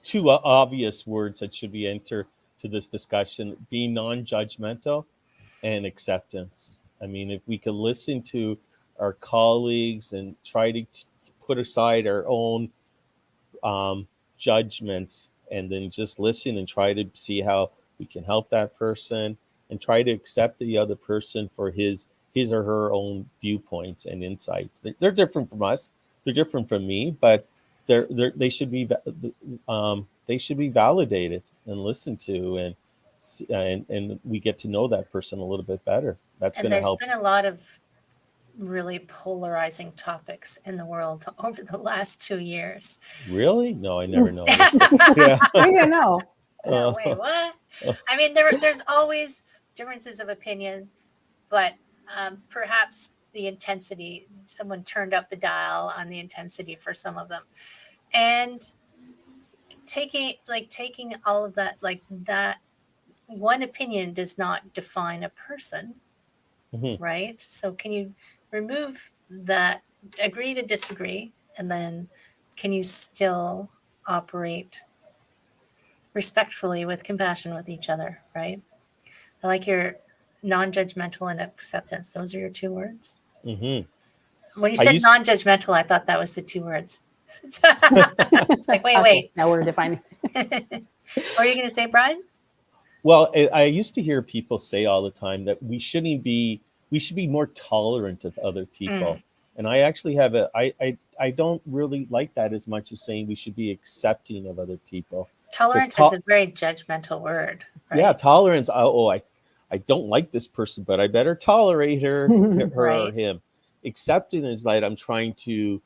Two obvious words that should be entered to this discussion: be non-judgmental and acceptance. I mean, if we can listen to our colleagues and try to put aside our own judgments, and then just listen and try to see how we can help that person, and try to accept the other person for his or her own viewpoints and insights. They're different from us. They're different from me, but they should be validated and listened to, and we get to know that person a little bit better. That's going to help. There's been a lot of really polarizing topics in the world over the last 2 years. Really? No, I never noticed. Yeah. I don't know. Wait, what? I mean, there's always differences of opinion, but perhaps the intensity, someone turned up the dial on the intensity for some of them. And taking all of that, like that one opinion does not define a person, right? So can you remove that, agree to disagree, and then can you still operate respectfully with compassion with each other, right? I like your non-judgmental and acceptance. Those are your 2 words. Mm-hmm. When you said non-judgmental, I thought that was the 2 words. It's like, Okay, wait. now we're defining. What are you going to say, Brian? Well, I used to hear people say all the time that we should be more tolerant of other people. And I actually have I don't really like that as much as saying we should be accepting of other people. Tolerant is a very judgmental word. Right? Yeah, tolerance. I don't like this person, but I better tolerate her or him. Accepting is like I'm trying to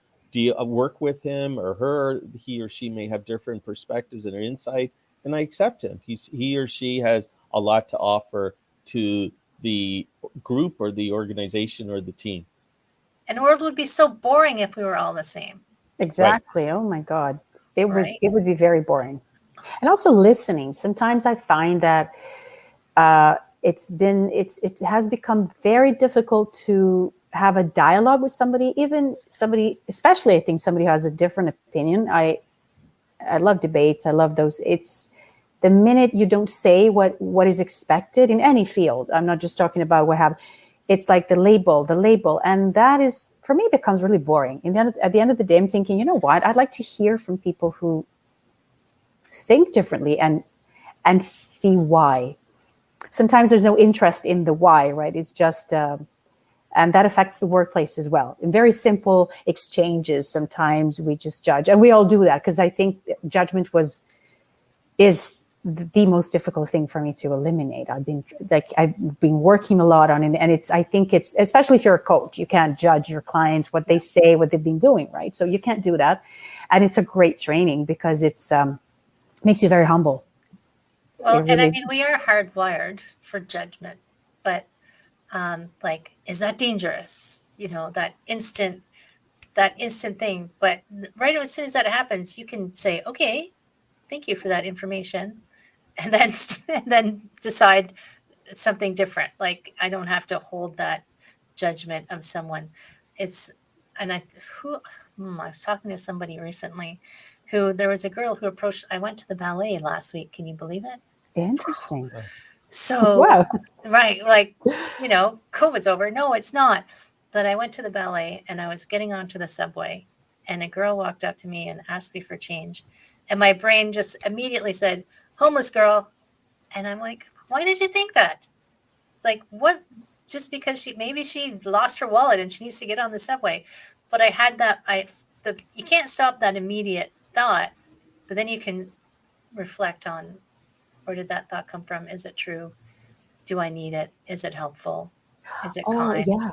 work with him or her. He or she may have different perspectives and insight, and I accept him. He or she has a lot to offer to the group or the organization or the team. And the world would be so boring if we were all the same. Exactly. Right. Oh my God. It would be very boring. And also listening. Sometimes I find that it has become very difficult to have a dialogue with somebody, especially I think somebody who has a different opinion. I love debates. I love those. It's the minute you don't say what is expected in any field. I'm not just talking about it's like the label. And that is, for me, becomes really boring. And then at the end of the day, I'm thinking, you know what? I'd like to hear from people who think differently and see why. Sometimes there's no interest in the why, right? It's just, and that affects the workplace as well. In very simple exchanges, sometimes we just judge, and we all do that because I think judgment is the most difficult thing for me to eliminate. I've been working a lot on it, and I think it's, especially if you're a coach, you can't judge your clients, what they say, what they've been doing, right? So you can't do that. And it's a great training because it's makes you very humble. Well, and I mean, we are hardwired for judgment, but like, is that dangerous? You know, that instant thing. But right as soon as that happens, you can say, okay, thank you for that information. And then decide something different. Like, I don't have to hold that judgment of someone. I was talking to somebody recently there was a girl who approached, I went to the ballet last week. Can you believe it? Interesting. So, wow. Right. Like, COVID's over. No, it's not. But I went to the ballet and I was getting onto the subway and a girl walked up to me and asked me for change. And my brain just immediately said, homeless girl. And I'm like, why did you think that? It's like, what? Just because maybe she lost her wallet and she needs to get on the subway. But I had that, you can't stop that immediate thought, but then you can reflect on, where did that thought come from? Is it true? Do I need it? Is it helpful? Is it kind? Yeah.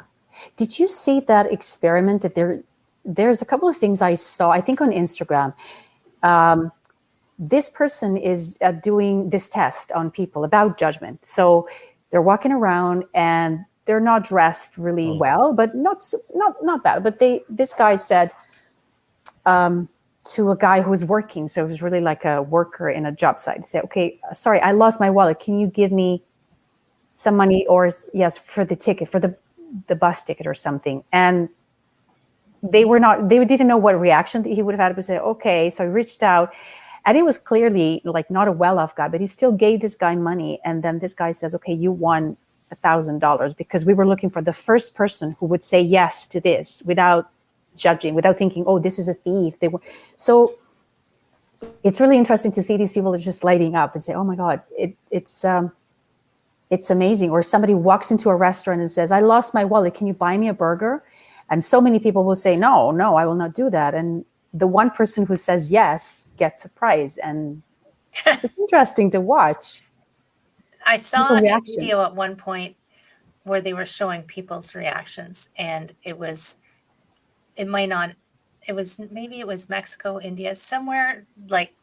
Did you see that experiment that there's a couple of things I saw, I think on Instagram. This person is doing this test on people about judgment. So they're walking around and they're not dressed really well, but not bad. But this guy said to a guy who was working, so it was really like a worker in a job site, say, okay, sorry, I lost my wallet. Can you give me some money, or yes, for the ticket, for the bus ticket or something? And they didn't know what reaction he would have had, but say, okay. So he reached out, and it was clearly like not a well-off guy, but he still gave this guy money. And then this guy says, okay, you won $1,000 because we were looking for the first person who would say yes to this without judging, without thinking, oh, this is a thief. So it's really interesting to see these people that are just lighting up and say, oh my God, it's amazing. Or somebody walks into a restaurant and says, I lost my wallet. Can you buy me a burger? And so many people will say, no, I will not do that. And the one person who says yes gets a prize. And it's interesting to watch. I saw a video at one point where they were showing people's reactions, and maybe it was Mexico, India, somewhere, like,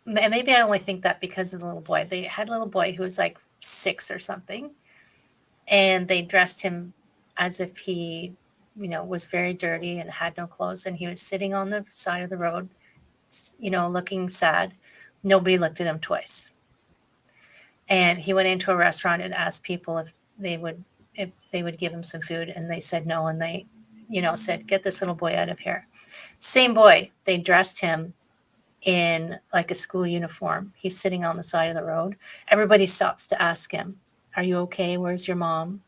maybe I only think that because of the little boy. They had a little boy who was like 6 or something, and they dressed him as if he, was very dirty and had no clothes, and he was sitting on the side of the road, looking sad. Nobody looked at him twice. And he went into a restaurant and asked people if they would give him some food, and they said no, and they said, get this little boy out of here. Same boy, they dressed him in like a school uniform. He's sitting on the side of the road. Everybody stops to ask him, are you okay? Where's your mom?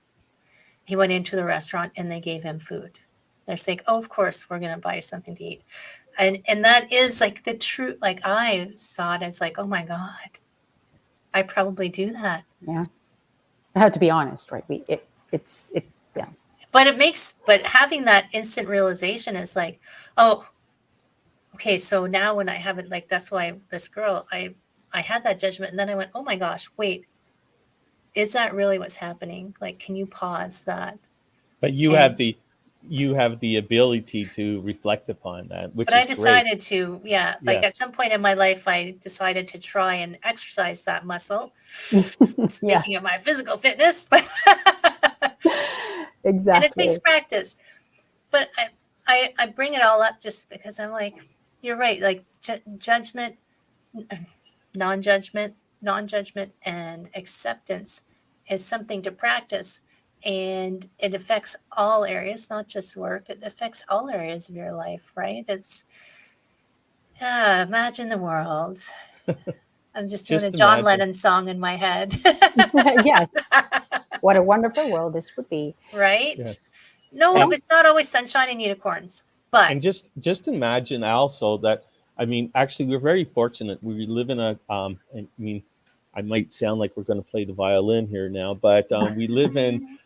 He went into the restaurant and they gave him food. They're saying, oh, of course, we're going to buy something to eat. And that is like the truth. Like I saw it as like, oh my God, I probably do that. Yeah. I have to be honest, right? Yeah. But having that instant realization is like, oh, okay, so now when I have it, like, that's why this girl, I had that judgment, and then I went, oh my gosh, wait, is that really what's happening? Like, can you pause that? But you And- have the ability to reflect upon that, which But I is great. decided to, like Yes. at some point in my life, I decided to try and exercise that muscle. Speaking of my physical fitness, but Exactly. and it takes practice. But I bring it all up just because I'm like, you're right. Like judgment, non-judgment, and acceptance is something to practice. And it affects all areas, not just work. It affects all areas of your life, right? It's, imagine the world. I'm just doing Just a John imagine. Lennon song in my head. Yes. What a wonderful world this would be. Right? Yes. No, And- it's not always sunshine and unicorns. But And just imagine also that, I mean, actually, we're very fortunate. We live in a, I mean, I might sound like we're going to play the violin here now, but we live in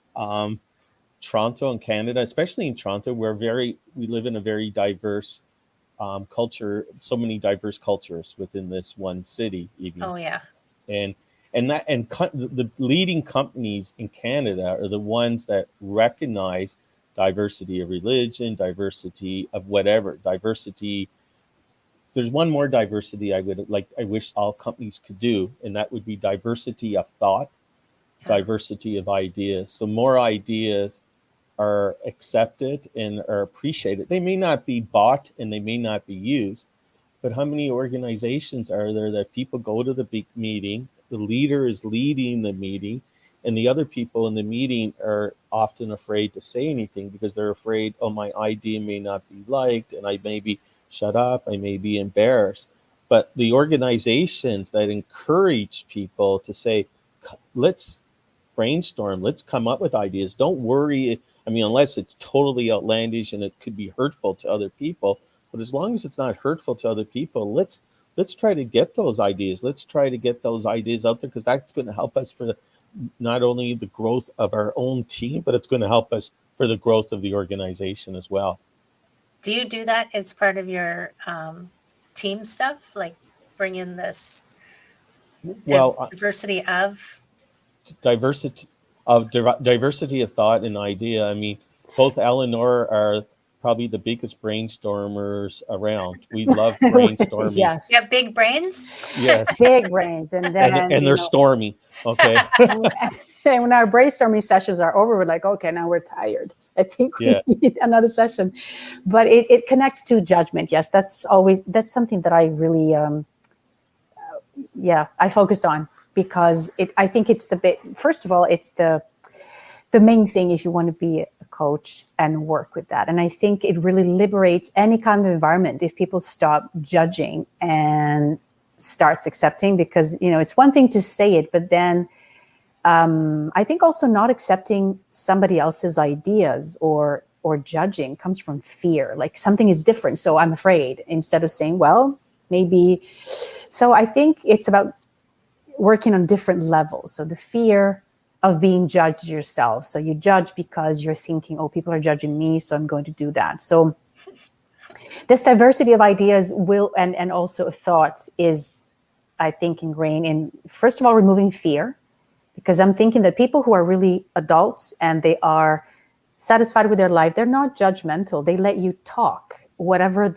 Toronto in Canada, especially in Toronto. We live in a very diverse culture, so many diverse cultures within this one city, even. oh yeah. And the leading companies in Canada are the ones that recognize diversity of religion, diversity of whatever, diversity. There's one more diversity I wish all companies could do, and that would be diversity of thought, diversity of ideas. So more ideas are accepted and are appreciated. They may not be bought and they may not be used, but how many organizations are there that people go to the big meeting, the leader is leading the meeting, and the other people in the meeting are often afraid to say anything because they're afraid, oh, my idea may not be liked, and I may be shut up, I may be embarrassed. But the organizations that encourage people to say, let's brainstorm, let's come up with ideas. Don't worry. I mean, unless it's totally outlandish and it could be hurtful to other people. But as long as it's not hurtful to other people, let's try to get those ideas. Let's try to get those ideas out there, because that's going to help us for not only the growth of our own team, but it's going to help us for the growth of the organization as well. Do you do that as part of your team stuff? Like bring in this diversity of thought and idea. I mean, both Eleonora are probably the biggest brainstormers around. We love brainstorming. Yes. You have big brains? Yes. Big brains. And then and they're stormy. Okay. And when our brainstorming sessions are over, we're like, okay, now we're tired. I think we need another session. But it connects to judgment. Yes, that's something that I really, I focused on, because I think it's first of all, it's the main thing if you want to be a coach and work with that. And I think it really liberates any kind of environment if people stop judging and starts accepting, because, it's one thing to say it, but then I think also not accepting somebody else's ideas or judging comes from fear, like something is different, so I'm afraid, instead of saying, well, maybe. So I think it's about working on different levels. So the fear of being judged yourself. So you judge because you're thinking, oh, people are judging me, so I'm going to do that. So this diversity of ideas and also of thoughts is, I think, ingrained in, first of all, removing fear. Because I'm thinking that people who are really adults and they are satisfied with their life, they're not judgmental. They let you talk. Whatever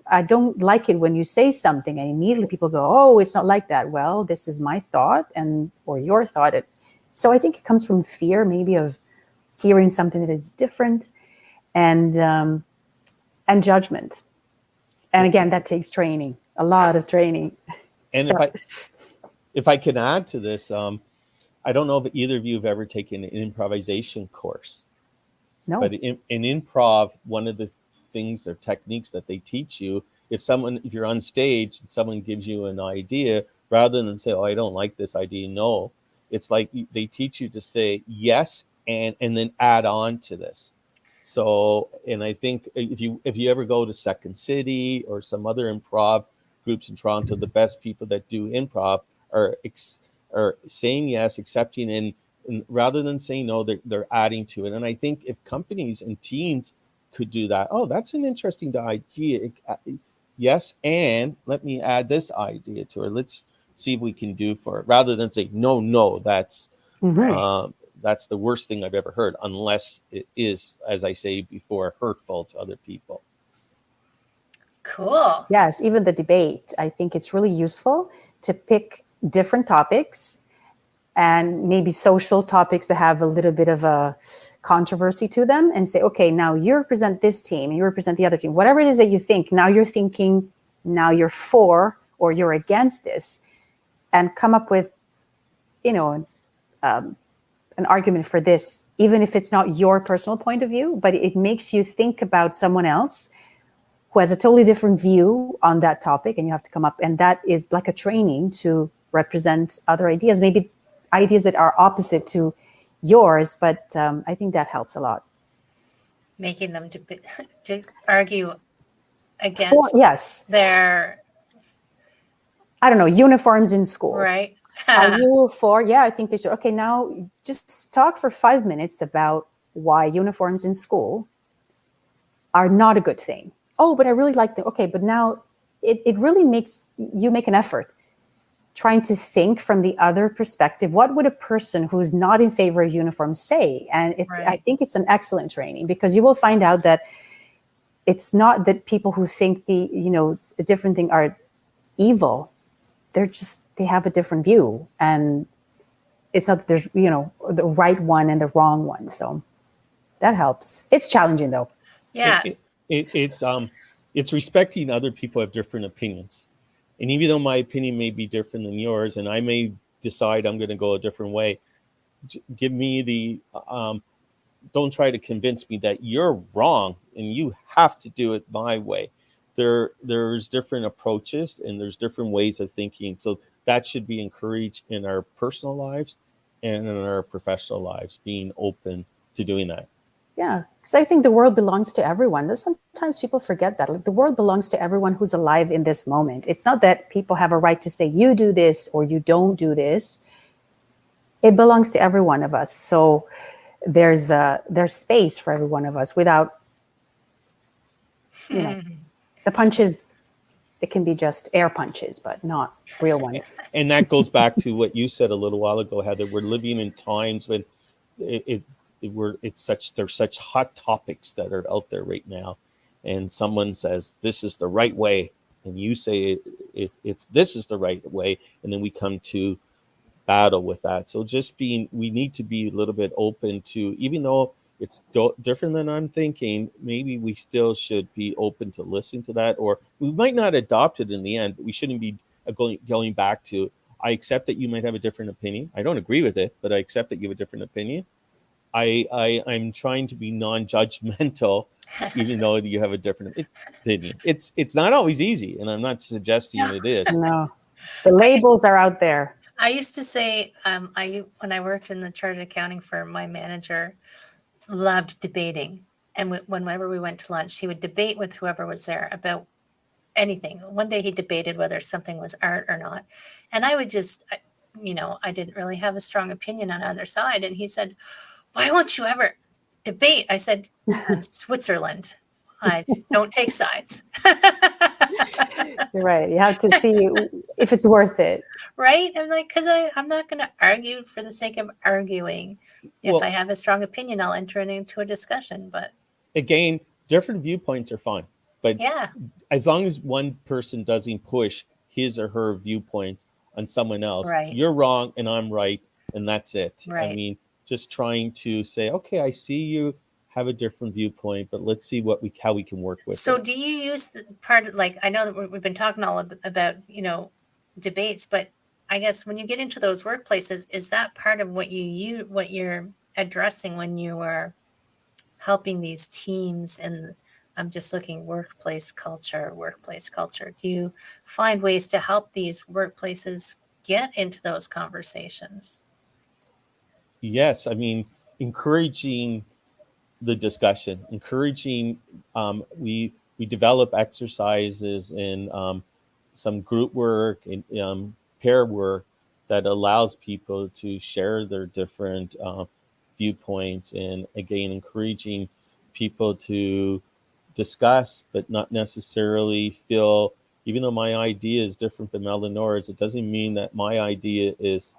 I don't like it when you say something and immediately people go, oh, it's not like that. Well, this is my thought or your thought. So I think it comes from fear, maybe, of hearing something that is different, and judgment. And again, that takes training, a lot of training. And if I can add to this, I don't know if either of you have ever taken an improvisation course. No. But in improv, one of the things or techniques that they teach you, if you're on stage and someone gives you an idea, rather than say, oh, I don't like this idea, no. It's like they teach you to say yes and then add on to this. So, and I think if you ever go to Second City or some other improv groups in Toronto, the best people that do improv are are saying yes, accepting, and rather than saying no, they're adding to it. And I think if companies and teams could do that, oh, that's an interesting idea. Yes, and let me add this idea to it. Let's see if we can do for it, rather than say no, no. That's the worst thing I've ever heard, unless it is, as I say before, hurtful to other people. Cool. Yes, even the debate. I think it's really useful to pick different topics and maybe social topics that have a little bit of a controversy to them and say, okay, now you represent this team and you represent the other team. Whatever it is that you think, now you're thinking, now you're for or you're against this, and come up with, an argument for this, even if it's not your personal point of view, but it makes you think about someone else who has a totally different view on that topic, and you have to come up, and that is like a training to represent other ideas, maybe ideas that are opposite to yours, but I think that helps a lot. Making them to argue against yes, their, I don't know, uniforms in school. right? Are you for? Yeah, I think they should. Okay, now just talk for 5 minutes about why uniforms in school are not a good thing. Oh, but I really like them. Okay, but now it really makes you make an effort trying to think from the other perspective. What would a person who's not in favor of uniforms say? And I think it's an excellent training, because you will find out that it's not that people who think the different thing are evil. They have a different view, and it's not that there's the right one and the wrong one. So that helps. It's challenging though. Yeah. It's respecting other people have different opinions, and even though my opinion may be different than yours, and I may decide I'm going to go a different way, give me the don't try to convince me that you're wrong and you have to do it my way. There's different approaches and there's different ways of thinking. So that should be encouraged in our personal lives and in our professional lives, being open to doing that. Yeah, because I think the world belongs to everyone. Sometimes people forget that. Like, the world belongs to everyone who's alive in this moment. It's not that people have a right to say, you do this or you don't do this. It belongs to every one of us. So there's space for every one of us without, the punches. It can be just air punches, but not real ones. And that goes back to what you said a little while ago, Heather. We're living in times when there's such hot topics that are out there right now, and someone says this is the right way, and you say this is the right way, and then we come to battle with that. So we need to be a little bit open to, even though it's different than I'm thinking, maybe we still should be open to listening to that, or we might not adopt it in the end, but we shouldn't be going back to, I accept that you might have a different opinion. I don't agree with it, but I accept that you have a different opinion. I'm trying to be non-judgmental, even though you have a different opinion. It's not always easy, and I'm not suggesting it is. No, the labels are out there. I used to say, when I worked in the chartered accounting firm, my manager loved debating. And whenever we went to lunch, he would debate with whoever was there about anything. One day he debated whether something was art or not. And I would just, I didn't really have a strong opinion on either side. And he said, why won't you ever debate? I said, Switzerland. I don't take sides. You're right. You have to see if it's worth it. Right? I'm like, because I'm not going to argue for the sake of arguing. If I have a strong opinion, I'll enter it into a discussion. But again, different viewpoints are fine. But yeah, as long as one person doesn't push his or her viewpoints on someone else, right, you're wrong and I'm right, and that's it. Right. I mean, just trying to say, okay, I see you have a different viewpoint, but let's see how we can work with it. So do you use the part of, like, I know that we've been talking all about, debates, but I guess when you get into those workplaces, is that part of what you're addressing when you are helping these teams? And I'm just looking workplace culture. Do you find ways to help these workplaces get into those conversations? Yes. I mean, encouraging the discussion, encouraging. We develop exercises and some group work and pair work that allows people to share their different viewpoints, and again encouraging people to discuss, but not necessarily feel. Even though my idea is different than Eleonora's, it doesn't mean that my idea is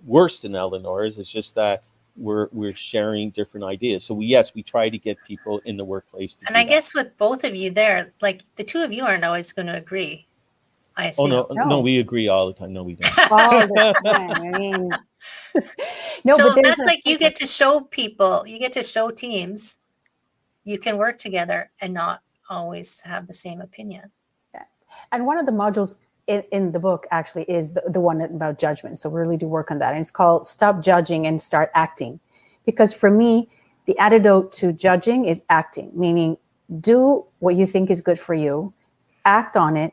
worse than Eleonora's. It's just that we're sharing different ideas. So we try to get people in the workplace to And do I that. guess with both of you there, like the two of you aren't always going to agree. I Oh assume. no, we agree all the time. No, we don't. All the time. I mean, no, So but there's that's like you get to show people, you get to show teams, you can work together and not always have the same opinion. and one of the modules in the book actually is the one about judgment. So we really do work on that. And it's called Stop Judging and Start Acting. Because for me, the antidote to judging is acting, meaning do what you think is good for you, act on it,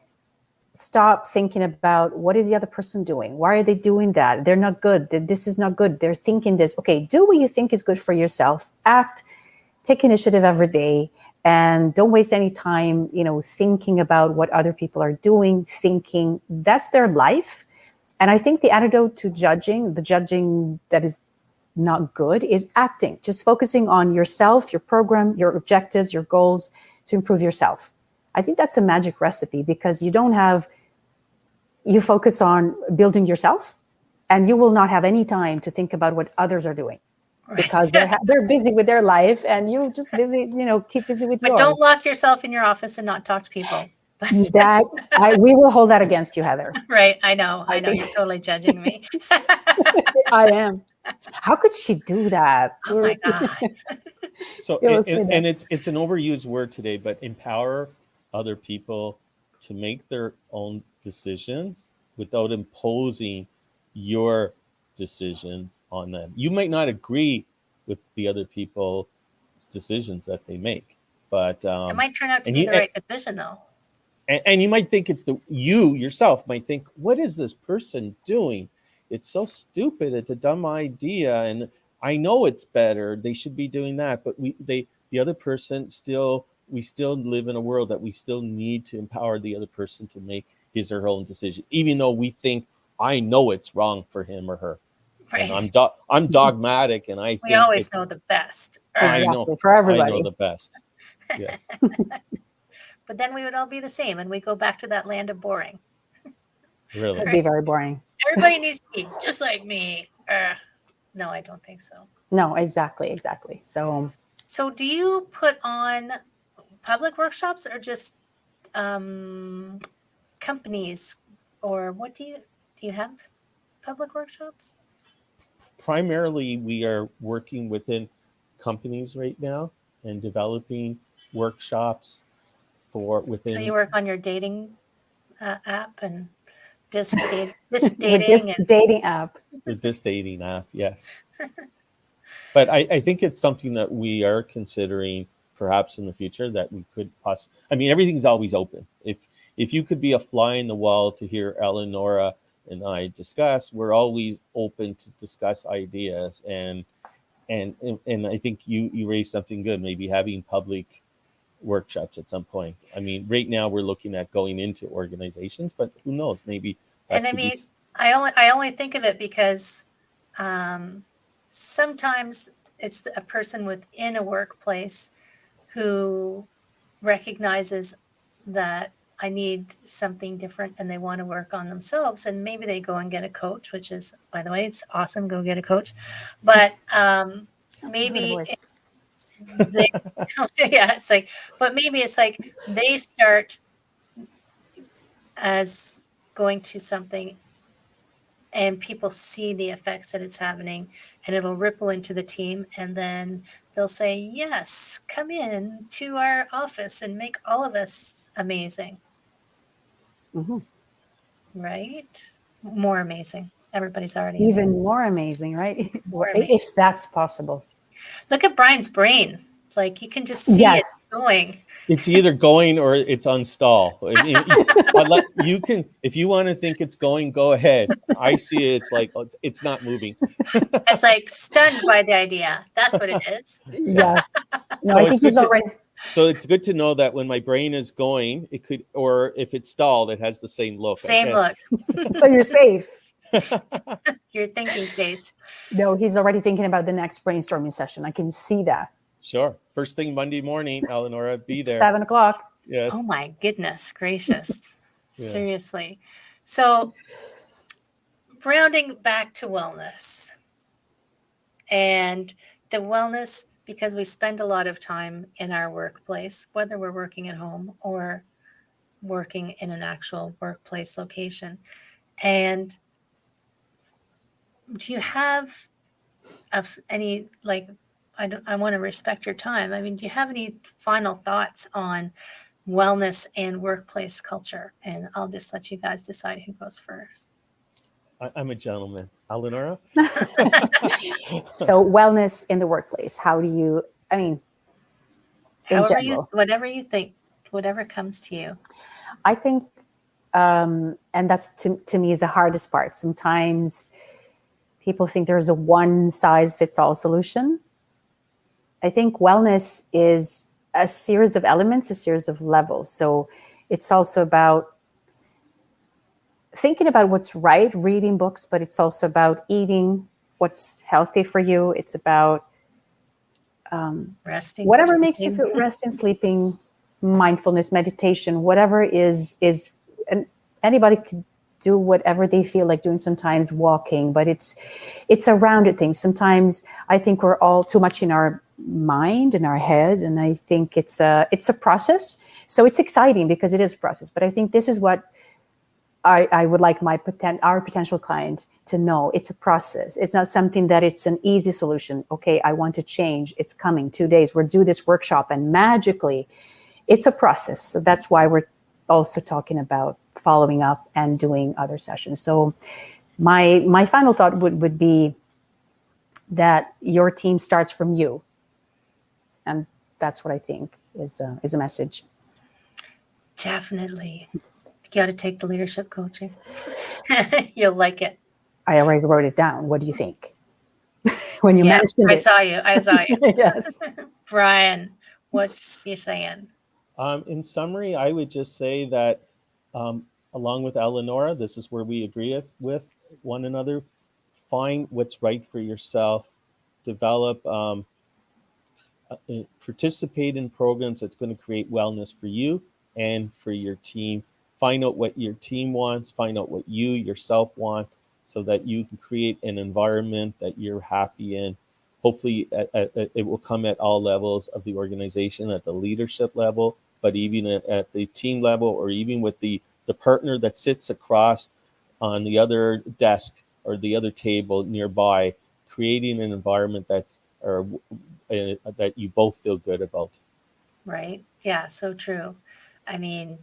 stop thinking about what is the other person doing? Why are they doing that? They're not good. This is not good. They're thinking this. Okay, do what you think is good for yourself. Act, take initiative every day, and don't waste any time, thinking about what other people are doing, thinking that's their life. And I think the antidote to judging, the judging that is not good, is acting, just focusing on yourself, your program, your objectives, your goals to improve yourself. I think that's a magic recipe, because you focus on building yourself, and you will not have any time to think about what others are doing. Right. Because they're busy with their life, and you're just busy, keep busy with yours. But don't lock yourself in your office and not talk to people. We will hold that against you, Heather. Right. I know. You're totally judging me. I am. How could she do that? Oh my God. So and it's an overused word today, but empower other people to make their own decisions without imposing your decisions on them. You might not agree with the other people's decisions that they make, but it might turn out to be the right decision, though. And you might think you yourself might think, what is this person doing? It's so stupid. It's a dumb idea, and I know it's better. They should be doing that, but the other person we still live in a world that we still need to empower the other person to make his or her own decision, even though we think I know it's wrong for him or her. Right. And I'm dogmatic, and I think we always know the best. Exactly, I know for everybody. I know the best. Yes. But then we would all be the same, and we go back to that land of boring. Really, it'd be very boring. Everybody needs to be just like me. No, I don't think so. No, exactly. So do you put on public workshops or just companies, or what do you have public workshops? Primarily, we are working within companies right now and developing workshops within. So you work on your dating app and disc dating. dating app. The disc dating app, yes. But I think it's something that we are considering perhaps in the future that we could possibly. I mean, everything's always open. If you could be a fly in the wall to hear Eleonora and I discuss, we're always open to discuss ideas. And I think you raised something good, maybe having public workshops at some point. I mean, right now we're looking at going into organizations, but who knows? Maybe. And I mean, I only think of it because sometimes it's a person within a workplace who recognizes that I need something different and they want to work on themselves, and maybe they go and get a coach, which is, by the way, it's awesome. Go get a coach. But maybe maybe it's like they start as going to something and people see the effects that it's having, and it'll ripple into the team, and then they'll say, yes, come in to our office and make all of us amazing. Mm-hmm. Right? More amazing. Everybody's already even amazing. More amazing, right? More amazing. If that's possible. Look at Brian's brain. Like you can just see it going. It's either going or it's on stall. I mean, you can, if you want to think it's going, go ahead. I see it. It's like, it's not moving. It's like stunned by the idea. That's what it is. Yes. No, So I think he's already. So it's good to know that when my brain is going, it could, or if it's stalled, it has the same look. Same look. So you're safe. Your thinking face. No, he's already thinking about the next brainstorming session. I can see that. Sure. First thing Monday morning, Eleonora, be there. 7:00. Yes. Oh my goodness gracious. Yeah. Seriously. So rounding back to wellness. And the wellness, because we spend a lot of time in our workplace, whether we're working at home or working in an actual workplace location. And do you have any, like, I want to respect your time. I mean, do you have any final thoughts on wellness and workplace culture? And I'll just let you guys decide who goes first. I'm a gentleman. Eleonora? So wellness in the workplace. How do you, I mean, whatever you think, whatever comes to you. I think, and that's to me is the hardest part. Sometimes people think there's a one size fits all solution. I think wellness is a series of elements, a series of levels. So it's also about thinking about what's right, reading books, but it's also about eating what's healthy for you. It's about resting, whatever sleeping. Makes you feel, resting, sleeping, mindfulness, meditation, whatever is, and anybody could do whatever they feel like doing, sometimes walking, but it's a rounded thing. Sometimes I think we're all too much in our mind, in our head, and I think it's a process. So it's exciting because it is a process, but I think this is what I would like our potential client to know. It's a process. It's not something that it's an easy solution. Okay, I want to change. It's coming 2 days. We'll do this workshop and magically, it's a process. So that's why we're also talking about following up and doing other sessions. So my final thought would be that your team starts from you. And that's what I think is a message. Definitely. You got to take the leadership coaching. You'll like it. I already wrote it down. What do you think? When you mentioned it. I saw you. Yes. Brian, what's you saying? In summary, I would just say that along with Eleonora, this is where we agree with one another. Find what's right for yourself. Develop, participate in programs that's going to create wellness for you and for your team. Find out what your team wants. Find out what you yourself want, so that you can create an environment that you're happy in. Hopefully, it will come at all levels of the organization, at the leadership level, but even at the team level, or even with the partner that sits across on the other desk or the other table nearby, creating an environment that you both feel good about. Right. Yeah, so true. I mean,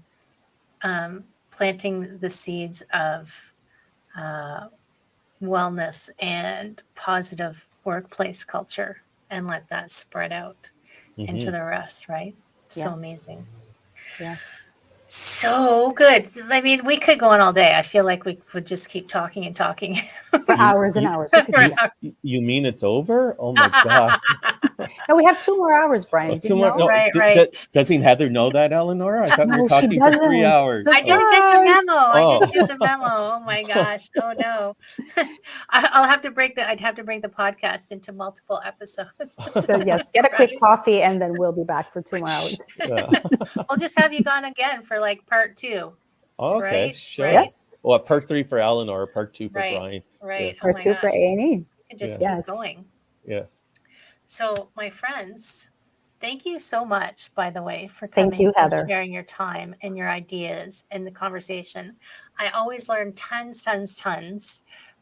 planting the seeds of wellness and positive workplace culture and let that spread out into the rest, right? So Yes. amazing. Yes. So good. I mean, we could go on all day. I feel like we would just keep talking and talking. For hours and hours. You mean it's over? Oh my God. No, we have 2 more hours, Brian. Oh, 2 more. No, Right. Doesn't Heather know that, Eleonora? I thought we were talking for 3 hours. I didn't get the memo. I didn't get the memo. Oh my gosh. Oh no. I'd have to break the podcast into multiple episodes. So yes, get a quick coffee and then we'll be back for 2 more hours. Yeah. I'll just have you gone again for like part 2. Okay, right? sure. Right? Yes. Well, part 3 for Eleanor, part 2 for Brian. Right. Yes. Oh Part my 2 for gosh. A&E. You can just keep going. Yes. So, my friends, thank you so much, by the way, for coming Thank you, Heather. and sharing your time and your ideas and the conversation. I always learn tons,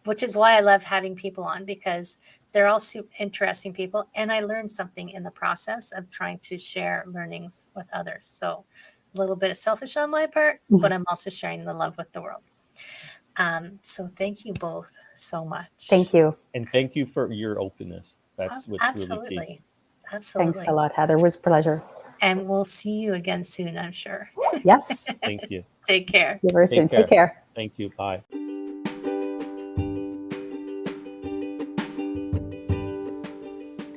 which is why I love having people on, because they're all super interesting people. And I learned something in the process of trying to share learnings with others. So a little bit of selfish on my part, but I'm also sharing the love with the world. So thank you both so much. Thank you. And thank you for your openness. That's what's really key. Absolutely. Thanks a lot, Heather. It was a pleasure. And we'll see you again soon, I'm sure. Yes. Thank you. Take care. See you very soon. Take care. Thank you. Bye.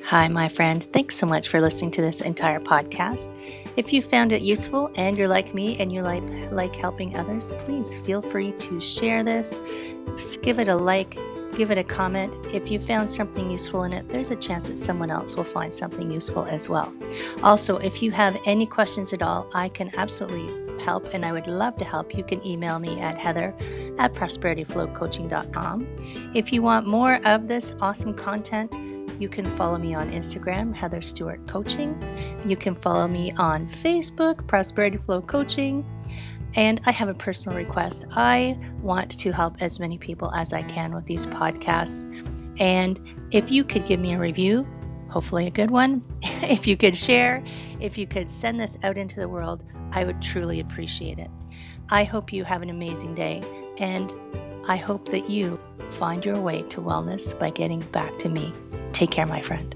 Hi, my friend. Thanks so much for listening to this entire podcast. If you found it useful and you're like me and you like helping others, please feel free to share this. Just give it a like, give it a comment. If you found something useful in it, there's a chance that someone else will find something useful as well. Also, if you have any questions at all, I can absolutely help, and I would love to help. You can email me at heather@prosperityflowcoaching.com. If you want more of this awesome content, you can follow me on Instagram, Heather Stewart Coaching. You can follow me on Facebook, Prosperity Flow Coaching. And I have a personal request. I want to help as many people as I can with these podcasts. And if you could give me a review, hopefully a good one, if you could share, if you could send this out into the world, I would truly appreciate it. I hope you have an amazing day, and I hope that you find your way to wellness by getting back to me. Take care, my friend.